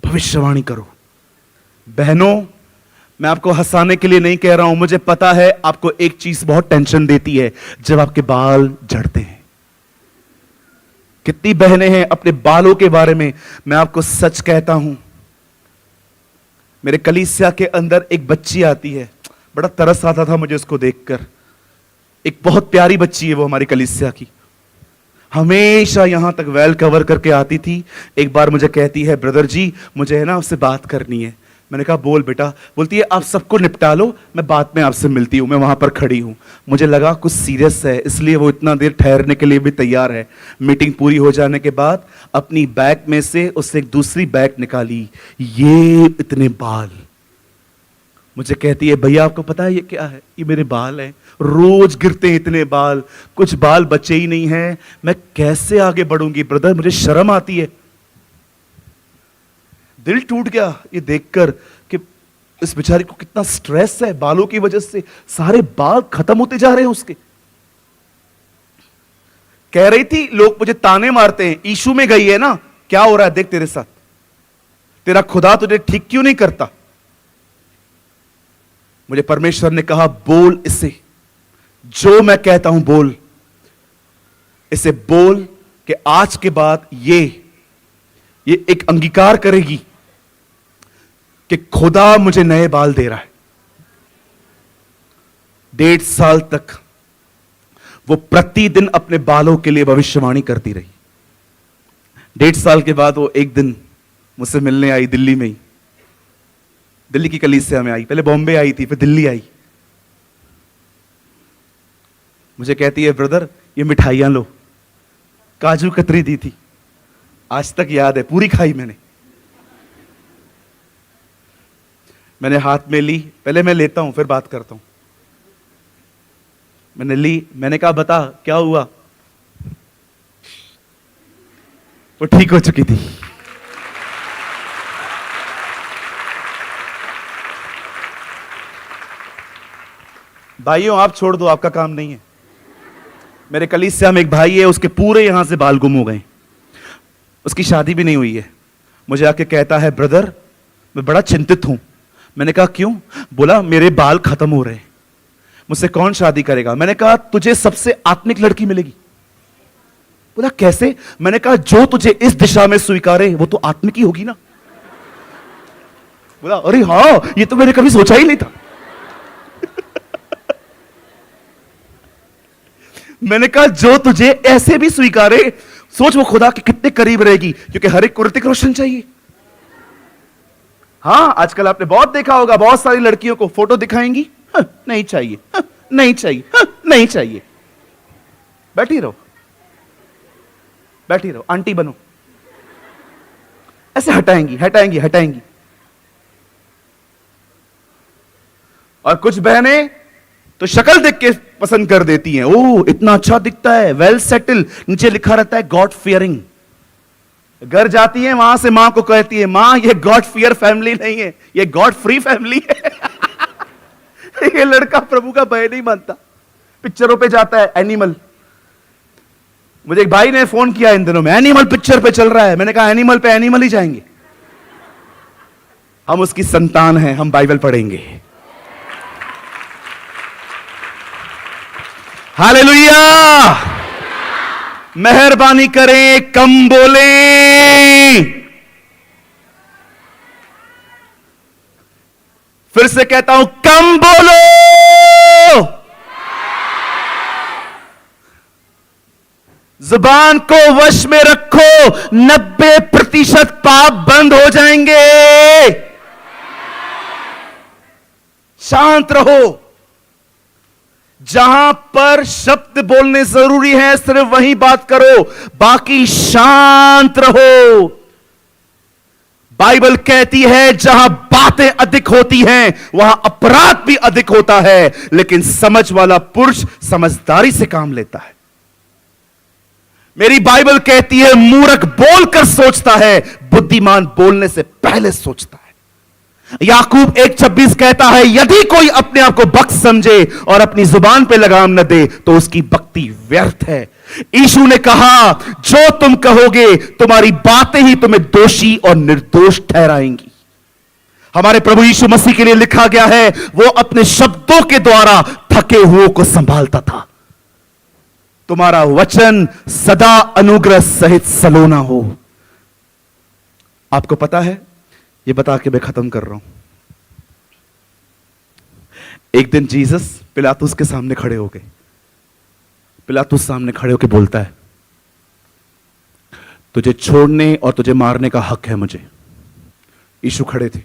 भविष्यवाणी करो। बहनों, मैं आपको हंसाने के लिए नहीं कह रहा हूं, मुझे पता है आपको एक चीज बहुत टेंशन देती है, जब आपके बाल झड़ते हैं। कितनी बहनें हैं अपने बालों के बारे में, मैं आपको सच कहता हूं, मेरे कलीसिया के अंदर एक बच्ची आती है, बड़ा तरस आता था मुझे उसको देखकर। एक बहुत प्यारी बच्ची है वो हमारी कलीसिया की। हमेशा यहां तक वेल कवर करके आती थी। एक बार मुझे कहती है, ब्रदर जी मुझे है ना आपसे बात करनी है। मैंने कहा बोल बेटा। बोलती है आप सबको निपटा लो, मैं बाद में आपसे मिलती हूं, मैं वहां पर खड़ी हूं। मुझे लगा कुछ सीरियस है, इसलिए वो इतना देर ठहरने के लिए भी तैयार है। मीटिंग पूरी हो जाने के बाद अपनी बैग में से उससे एक दूसरी बैग निकाली, ये इतने बाल। मुझे कहती है भैया आपको पता है ये क्या है? ये मेरे बाल हैं, रोज गिरते हैं इतने बाल, कुछ बाल बचे ही नहीं हैं, मैं कैसे आगे बढ़ूंगी ब्रदर, मुझे शर्म आती है। दिल टूट गया ये देखकर कि इस बेचारी को कितना स्ट्रेस है, बालों की वजह से सारे बाल खत्म होते जा रहे हैं उसके। कह रही थी लोग मुझे ताने मारते हैं, यीशु में गई है ना, क्या हो रहा है देख तेरे साथ, तेरा खुदा तुझे ठीक क्यों नहीं करता? मुझे परमेश्वर ने कहा बोल इसे, जो मैं कहता हूं बोल, इसे बोल कि आज के बाद ये एक अंगीकार करेगी कि खुदा मुझे नए बाल दे रहा है। 1.5 साल तक वो प्रतिदिन अपने बालों के लिए भविष्यवाणी करती रही। 1.5 साल के बाद वो एक दिन मुझसे मिलने आई, दिल्ली में ही, दिल्ली की कलीसिया में आई, पहले बॉम्बे आई थी फिर दिल्ली आई। मुझे कहती है ब्रदर ये मिठाइयां लो, काजू कतरी दी थी, आज तक याद है, पूरी खाई मैंने हाथ में ली, पहले मैं लेता हूं फिर बात करता हूं। मैंने ली, मैंने कहा बता क्या हुआ? वो ठीक हो चुकी थी। भाइयों आप छोड़ दो, आपका काम नहीं है। मेरे कलीसिया में एक भाई है, उसके पूरे यहां से बाल गुम हो गए, उसकी शादी भी नहीं हुई है। मुझे आके कहता है ब्रदर मैं बड़ा चिंतित हूं। मैंने कहा क्यों? बोला मेरे बाल खत्म हो रहे हैं, मुझसे कौन शादी करेगा? मैंने कहा तुझे सबसे आत्मिक लड़की मिलेगी। बोला कैसे? मैंने कहा जो तुझे इस दिशा में स्वीकारे वो तो आत्मिक ही होगी ना। बोला अरे हाँ ये तो मैंने कभी सोचा ही नहीं था। मैंने कहा जो तुझे ऐसे भी स्वीकारे, सोच वो खुदा के कितने करीब रहेगी, क्योंकि हर एक को ऋतिक रोशन चाहिए। हाँ आजकल आपने बहुत देखा होगा, बहुत सारी लड़कियों को फोटो दिखाएंगी, नहीं चाहिए, नहीं चाहिए, नहीं चाहिए। बैठी रहो, बैठी रहो, आंटी बनो, ऐसे हटाएंगी हटाएंगी हटाएंगी। और कुछ बहनें तो शक्ल देख के पसंद कर देती हैं, ओह इतना अच्छा दिखता है, वेल सेटल, नीचे लिखा रहता है गॉड फियरिंग। घर जाती है, वहां से मां को कहती है मां ये गॉड फियर फैमिली नहीं है, ये गॉड फ्री फैमिली है। ये लड़का प्रभु का भय नहीं मानता, पिक्चरों पे जाता है एनिमल। मुझे एक भाई ने फोन किया इन दिनों में, एनिमल पिक्चर पे चल रहा है। मैंने कहा एनिमल पे एनिमल ही जाएंगे, हम उसकी संतान हैं, हम बाइबल पढ़ेंगे। हालेलुया। मेहरबानी करें कम बोलें। फिर से कहता हूं कम बोलो। जुबान को वश में रखो, 90% पाप बंद हो जाएंगे। शांत रहो। जहां पर शब्द बोलने जरूरी है सिर्फ वहीं बात करो, बाकी शांत रहो। बाइबल कहती है जहां बातें अधिक होती हैं वहां अपराध भी अधिक होता है, लेकिन समझ वाला पुरुष समझदारी से काम लेता है। मेरी बाइबल कहती है मूर्ख बोलकर सोचता है, बुद्धिमान बोलने से पहले सोचता है। याकूब 1:26 कहता है यदि कोई अपने आप को बख्श समझे और अपनी जुबान पे लगाम न दे तो उसकी भक्ति व्यर्थ है। यीशु ने कहा जो तुम कहोगे तुम्हारी बातें ही तुम्हें दोषी और निर्दोष ठहराएंगी। हमारे प्रभु यीशु मसीह के लिए लिखा गया है वो अपने शब्दों के द्वारा थके हुओं को संभालता था। तुम्हारा वचन सदा अनुग्रह सहित सलोना हो। आपको पता है, ये बता के मैं खत्म कर रहा हूं। एक दिन जीसस पिलातुस के सामने खड़े हो गए। पिलातुस सामने खड़े होकर बोलता है तुझे छोड़ने और तुझे मारने का हक है मुझे। यीशु खड़े थे।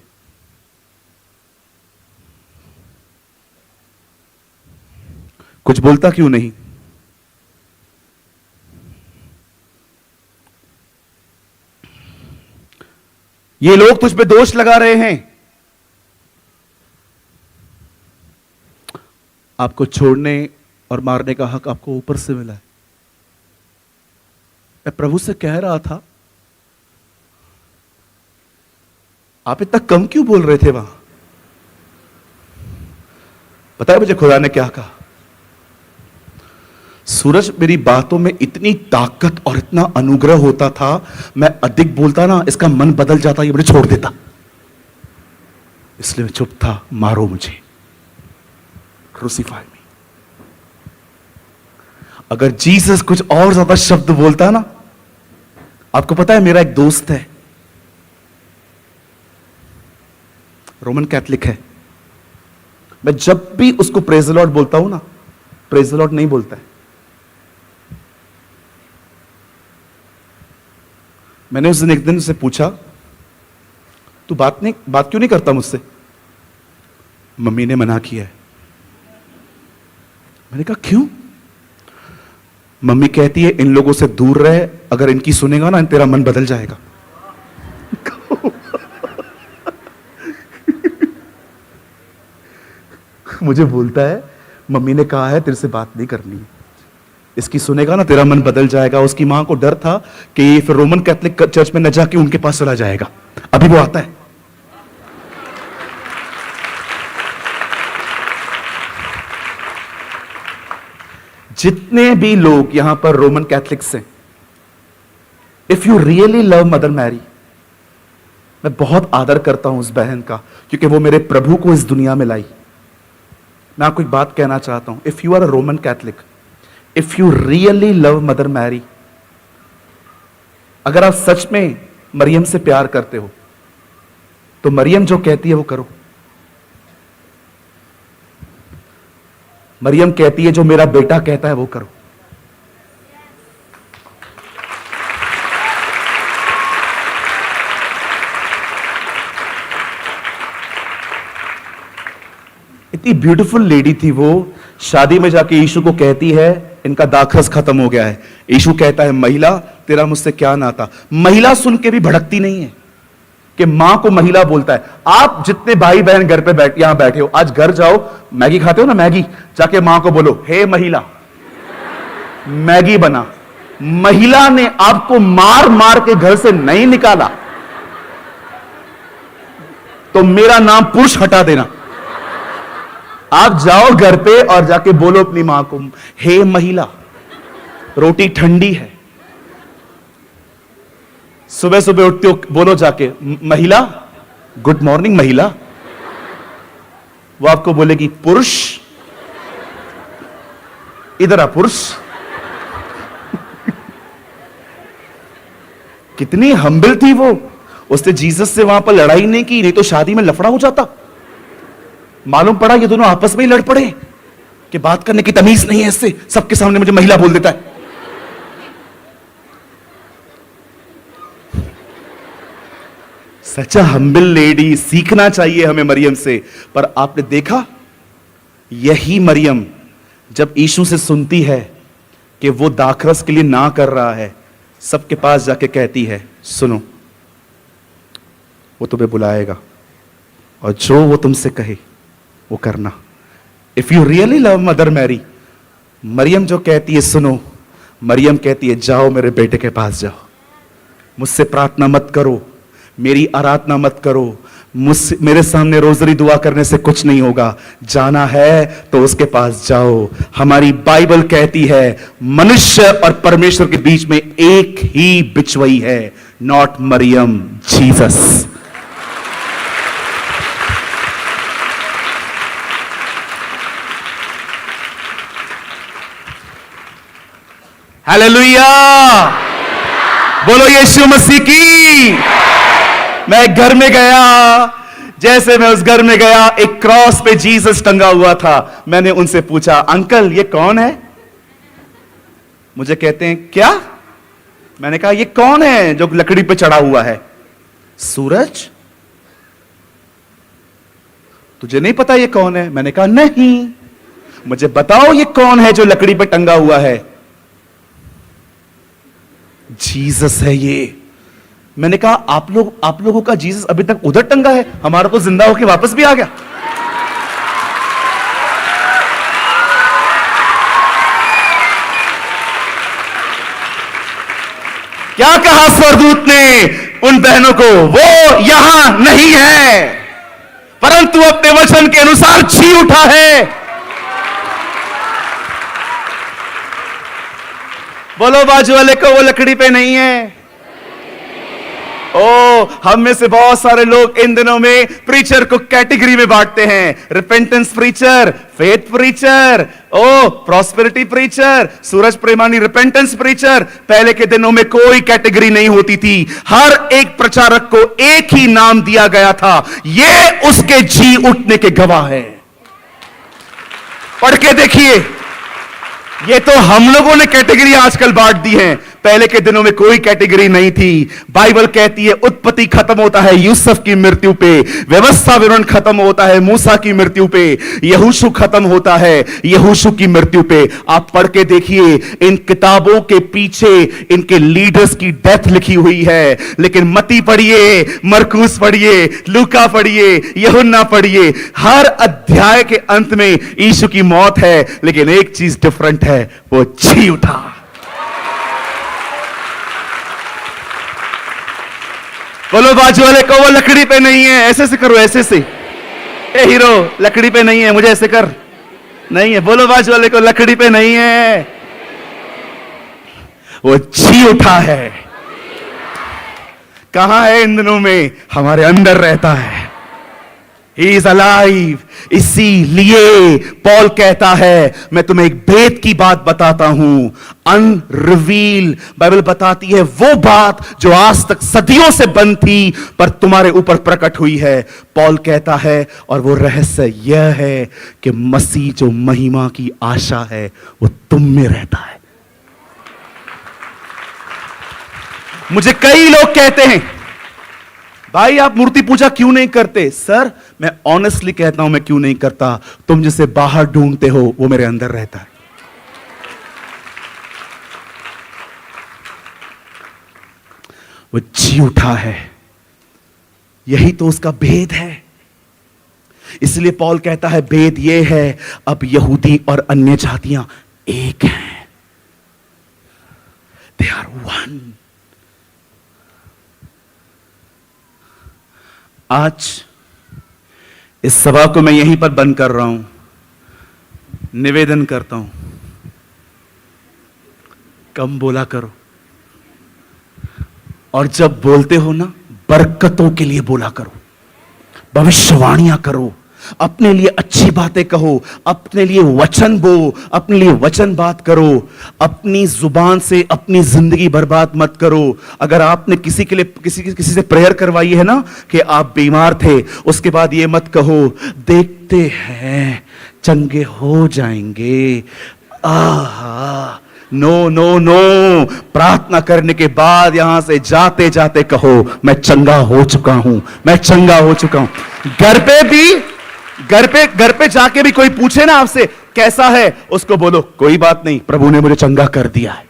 कुछ बोलता क्यों नहीं? ये लोग तुझ पे दोष लगा रहे हैं। आपको छोड़ने और मारने का हक आपको ऊपर से मिला है। मैं प्रभु से कह रहा था, आप इतना कम क्यों बोल रहे थे वहां? पता है मुझे खुदा ने क्या कहा? सूरज, मेरी बातों में इतनी ताकत और इतना अनुग्रह होता था, मैं अधिक बोलता ना, इसका मन बदल जाता, ये मुझे छोड़ देता। इसलिए मैं चुप था। मारो मुझे, क्रूसीफाई मी। अगर जीसस कुछ और ज्यादा शब्द बोलता ना, आपको पता है मेरा एक दोस्त है, रोमन कैथलिक है। मैं जब भी उसको प्रेज द लॉर्ड बोलता हूं ना, प्रेज द लॉर्ड नहीं बोलता है। मैंने उस दिन एक दिन से पूछा, तू बात क्यों नहीं करता मुझसे? मम्मी ने मना किया है। मैंने कहा क्यों? मम्मी कहती है इन लोगों से दूर रहे, अगर इनकी सुनेगा ना तेरा मन बदल जाएगा। मुझे बोलता है मम्मी ने कहा है तेरे से बात नहीं करनी, इसकी सुनेगा ना तेरा मन बदल जाएगा। उसकी मां को डर था कि फिर रोमन कैथलिक चर्च में न जाके उनके पास चला जाएगा। अभी वो आता है। जितने भी लोग यहां पर रोमन कैथलिक्स हैं, if you really love Mother Mary, मैं बहुत आदर करता हूं उस बहन का, क्योंकि वो मेरे प्रभु को इस दुनिया में लाई। मैं आपको एक बात कहना चाहता हूं, if you are a Roman Catholic, if you really love Mother Mary, अगर आप सच में मरियम से प्यार करते हो, तो मरियम जो कहती है वो करो। मरियम कहती है जो मेरा बेटा कहता है वो करो। इतनी ब्यूटीफुल लेडी थी वो। शादी में जाके यीशु को कहती है इनका दाखरस खत्म हो गया है। यीशु कहता है महिला तेरा मुझसे क्या नाता। महिला सुन के भी भड़कती नहीं है कि मां को महिला बोलता है। आप जितने भाई बहन घर पे यहां बैठे हो, आज घर जाओ, मैगी खाते हो ना, मैगी, जाके मां को बोलो हे महिला मैगी बना। महिला ने आपको मार मार के घर से नहीं निकाला, तो मेरा नाम पुरुष हटा देना। आप जाओ घर पे और जाके बोलो अपनी मां को हे महिला रोटी ठंडी है। सुबह सुबह उठते हो बोलो जाके महिला गुड मॉर्निंग महिला। वो आपको बोलेगी पुरुष इधर आ पुरुष। कितनी हम्बल थी वो। उसने जीसस से वहां पर लड़ाई नहीं की, नहीं तो शादी में लफड़ा हो जाता। मालूम पड़ा ये दोनों आपस में ही लड़ पड़े कि बात करने की तमीज नहीं है इससे, सबके सामने मुझे महिला बोल देता है। सच अ हम्बल लेडी। सीखना चाहिए हमें मरियम से। पर आपने देखा यही मरियम जब यीशु से सुनती है कि वो दाखरस के लिए ना कर रहा है, सबके पास जाके कहती है सुनो वो तुम्हें बुलाएगा और जो वो तुमसे कहे वो करना। If you really love Mother Mary, Mariam जो कहती है सुनो, मरियम कहती है जाओ मेरे बेटे के पास जाओ, मुझसे प्रार्थना मत करो, मेरी आराधना मत करो, मुझसे मेरे सामने रोजरी दुआ करने से कुछ नहीं होगा। जाना है तो उसके पास जाओ। हमारी बाइबल कहती है मनुष्य और परमेश्वर के बीच में एक ही बिचवई है, नॉट मरियम, जीसस। हालेलुया, बोलो यीशु मसीह की। मैं एक घर में गया, जैसे मैं उस घर में गया एक क्रॉस पे जीसस टंगा हुआ था। मैंने उनसे पूछा अंकल ये कौन है? मुझे कहते हैं क्या? मैंने कहा ये कौन है जो लकड़ी पे चढ़ा हुआ है? सूरज। तुझे नहीं पता ये कौन है? मैंने कहा नहीं, मुझे बताओ ये कौन है जो लकड़ी पे टंगा हुआ है? जीसस है ये। मैंने कहा आप लोगों का जीसस अभी तक उधर टंगा है, हमारा तो जिंदा होके वापस भी आ गया। क्या कहा स्वर्गदूत ने उन बहनों को? वो यहां नहीं है, परंतु अपने वचन के अनुसार जी उठा है। बोलो बाजू वाले को, वो लकड़ी पे नहीं है। ओ, हम में से बहुत सारे लोग इन दिनों में प्रीचर को कैटेगरी में बांटते हैं। रिपेंटेंस प्रीचर, फेथ प्रीचर, ओ प्रॉस्पेरिटी प्रीचर, सूरज प्रेमानी रिपेंटेंस प्रीचर। पहले के दिनों में कोई कैटेगरी नहीं होती थी, हर एक प्रचारक को एक ही नाम दिया गया था। ये उसके जी उठने के गवाह है। पढ़ के देखिए, ये तो हम लोगों ने कैटेगरी आजकल बांट दी है, पहले के दिनों में कोई कैटेगरी नहीं थी। बाइबल कहती है उत्पत्ति खत्म होता है यूसुफ की मृत्यु पे, व्यवस्था विवरण खत्म होता है मूसा की मृत्यु पे, यहोशू खत्म होता है यहोशू की मृत्यु पे। आप पढ़ के देखिए, इन किताबों के पीछे इनके लीडर्स की डेथ लिखी हुई है। लेकिन मत्ती पढ़िए, मरकुस पढ़िए, लूका पढ़िए, यूहन्ना पढ़िए, हर अध्याय के अंत में यीशु की मौत है, लेकिन एक चीज डिफरेंट है, वो जी उठा। बोलो बाजू वाले को, वो लकड़ी पे नहीं है। ऐसे से करो, ऐसे से। ए हीरो, लकड़ी पे नहीं है, मुझे ऐसे कर। नहीं है। बोलो बाजू वाले को, लकड़ी पे नहीं है, वो जी उठा है। कहां है इन दिनों में? हमारे अंदर रहता है। He is alive। इसीलिए पॉल कहता है, मैं तुम्हें एक भेद की बात बताता हूं, अनरिवील। बाइबल बताती है वो बात जो आज तक सदियों से बंद थी पर तुम्हारे ऊपर प्रकट हुई है। पॉल कहता है, और वो रहस्य यह है कि मसीह जो महिमा की आशा है वो तुम में रहता है। मुझे कई लोग कहते हैं, भाई आप मूर्ति पूजा क्यों नहीं करते? सर मैं ऑनेस्टली कहता हूं, मैं क्यों नहीं करता? तुम जिसे बाहर ढूंढते हो वो मेरे अंदर रहता है। वो जी उठा है, यही तो उसका भेद है। इसलिए पॉल कहता है भेद ये है, अब यहूदी और अन्य जातियां एक हैं, दे आर वन। आज इस सभा को मैं यहीं पर बंद कर रहा हूं। निवेदन करता हूं, कम बोला करो, और जब बोलते हो ना, बरकतों के लिए बोला करो, भविष्यवाणियां करो, अपने लिए अच्छी बातें कहो, अपने लिए वचन बो, अपने लिए वचन बात करो। अपनी जुबान से अपनी जिंदगी बर्बाद मत करो। अगर आपने किसी के लिए किसी से प्रेयर करवाई है ना कि आप बीमार थे, उसके बाद ये मत कहो देखते हैं चंगे हो जाएंगे। आहा, नो नो नो। प्रार्थना करने के बाद यहां से जाते जाते कहो मैं चंगा हो चुका हूं, मैं चंगा हो चुका हूं। घर पे जाके भी कोई पूछे ना आपसे कैसा है, उसको बोलो कोई बात नहीं, प्रभु ने मुझे चंगा कर दिया है।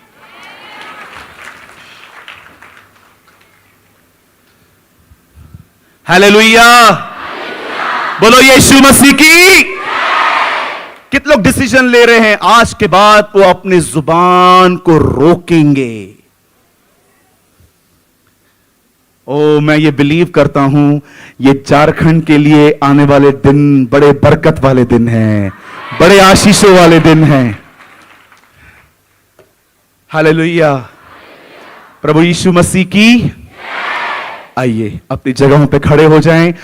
हालेलुया, बोलो यीशु मसीह की। कितने लोग डिसीजन ले रहे हैं आज के बाद वो अपनी जुबान को रोकेंगे। ओ, मैं ये बिलीव करता हूं ये झारखंड के लिए आने वाले दिन बड़े बरकत वाले दिन हैं, बड़े आशीषों वाले दिन हैं। हालेलुया, प्रभु यीशु मसीह की। आइए अपनी जगहों पे खड़े हो जाएं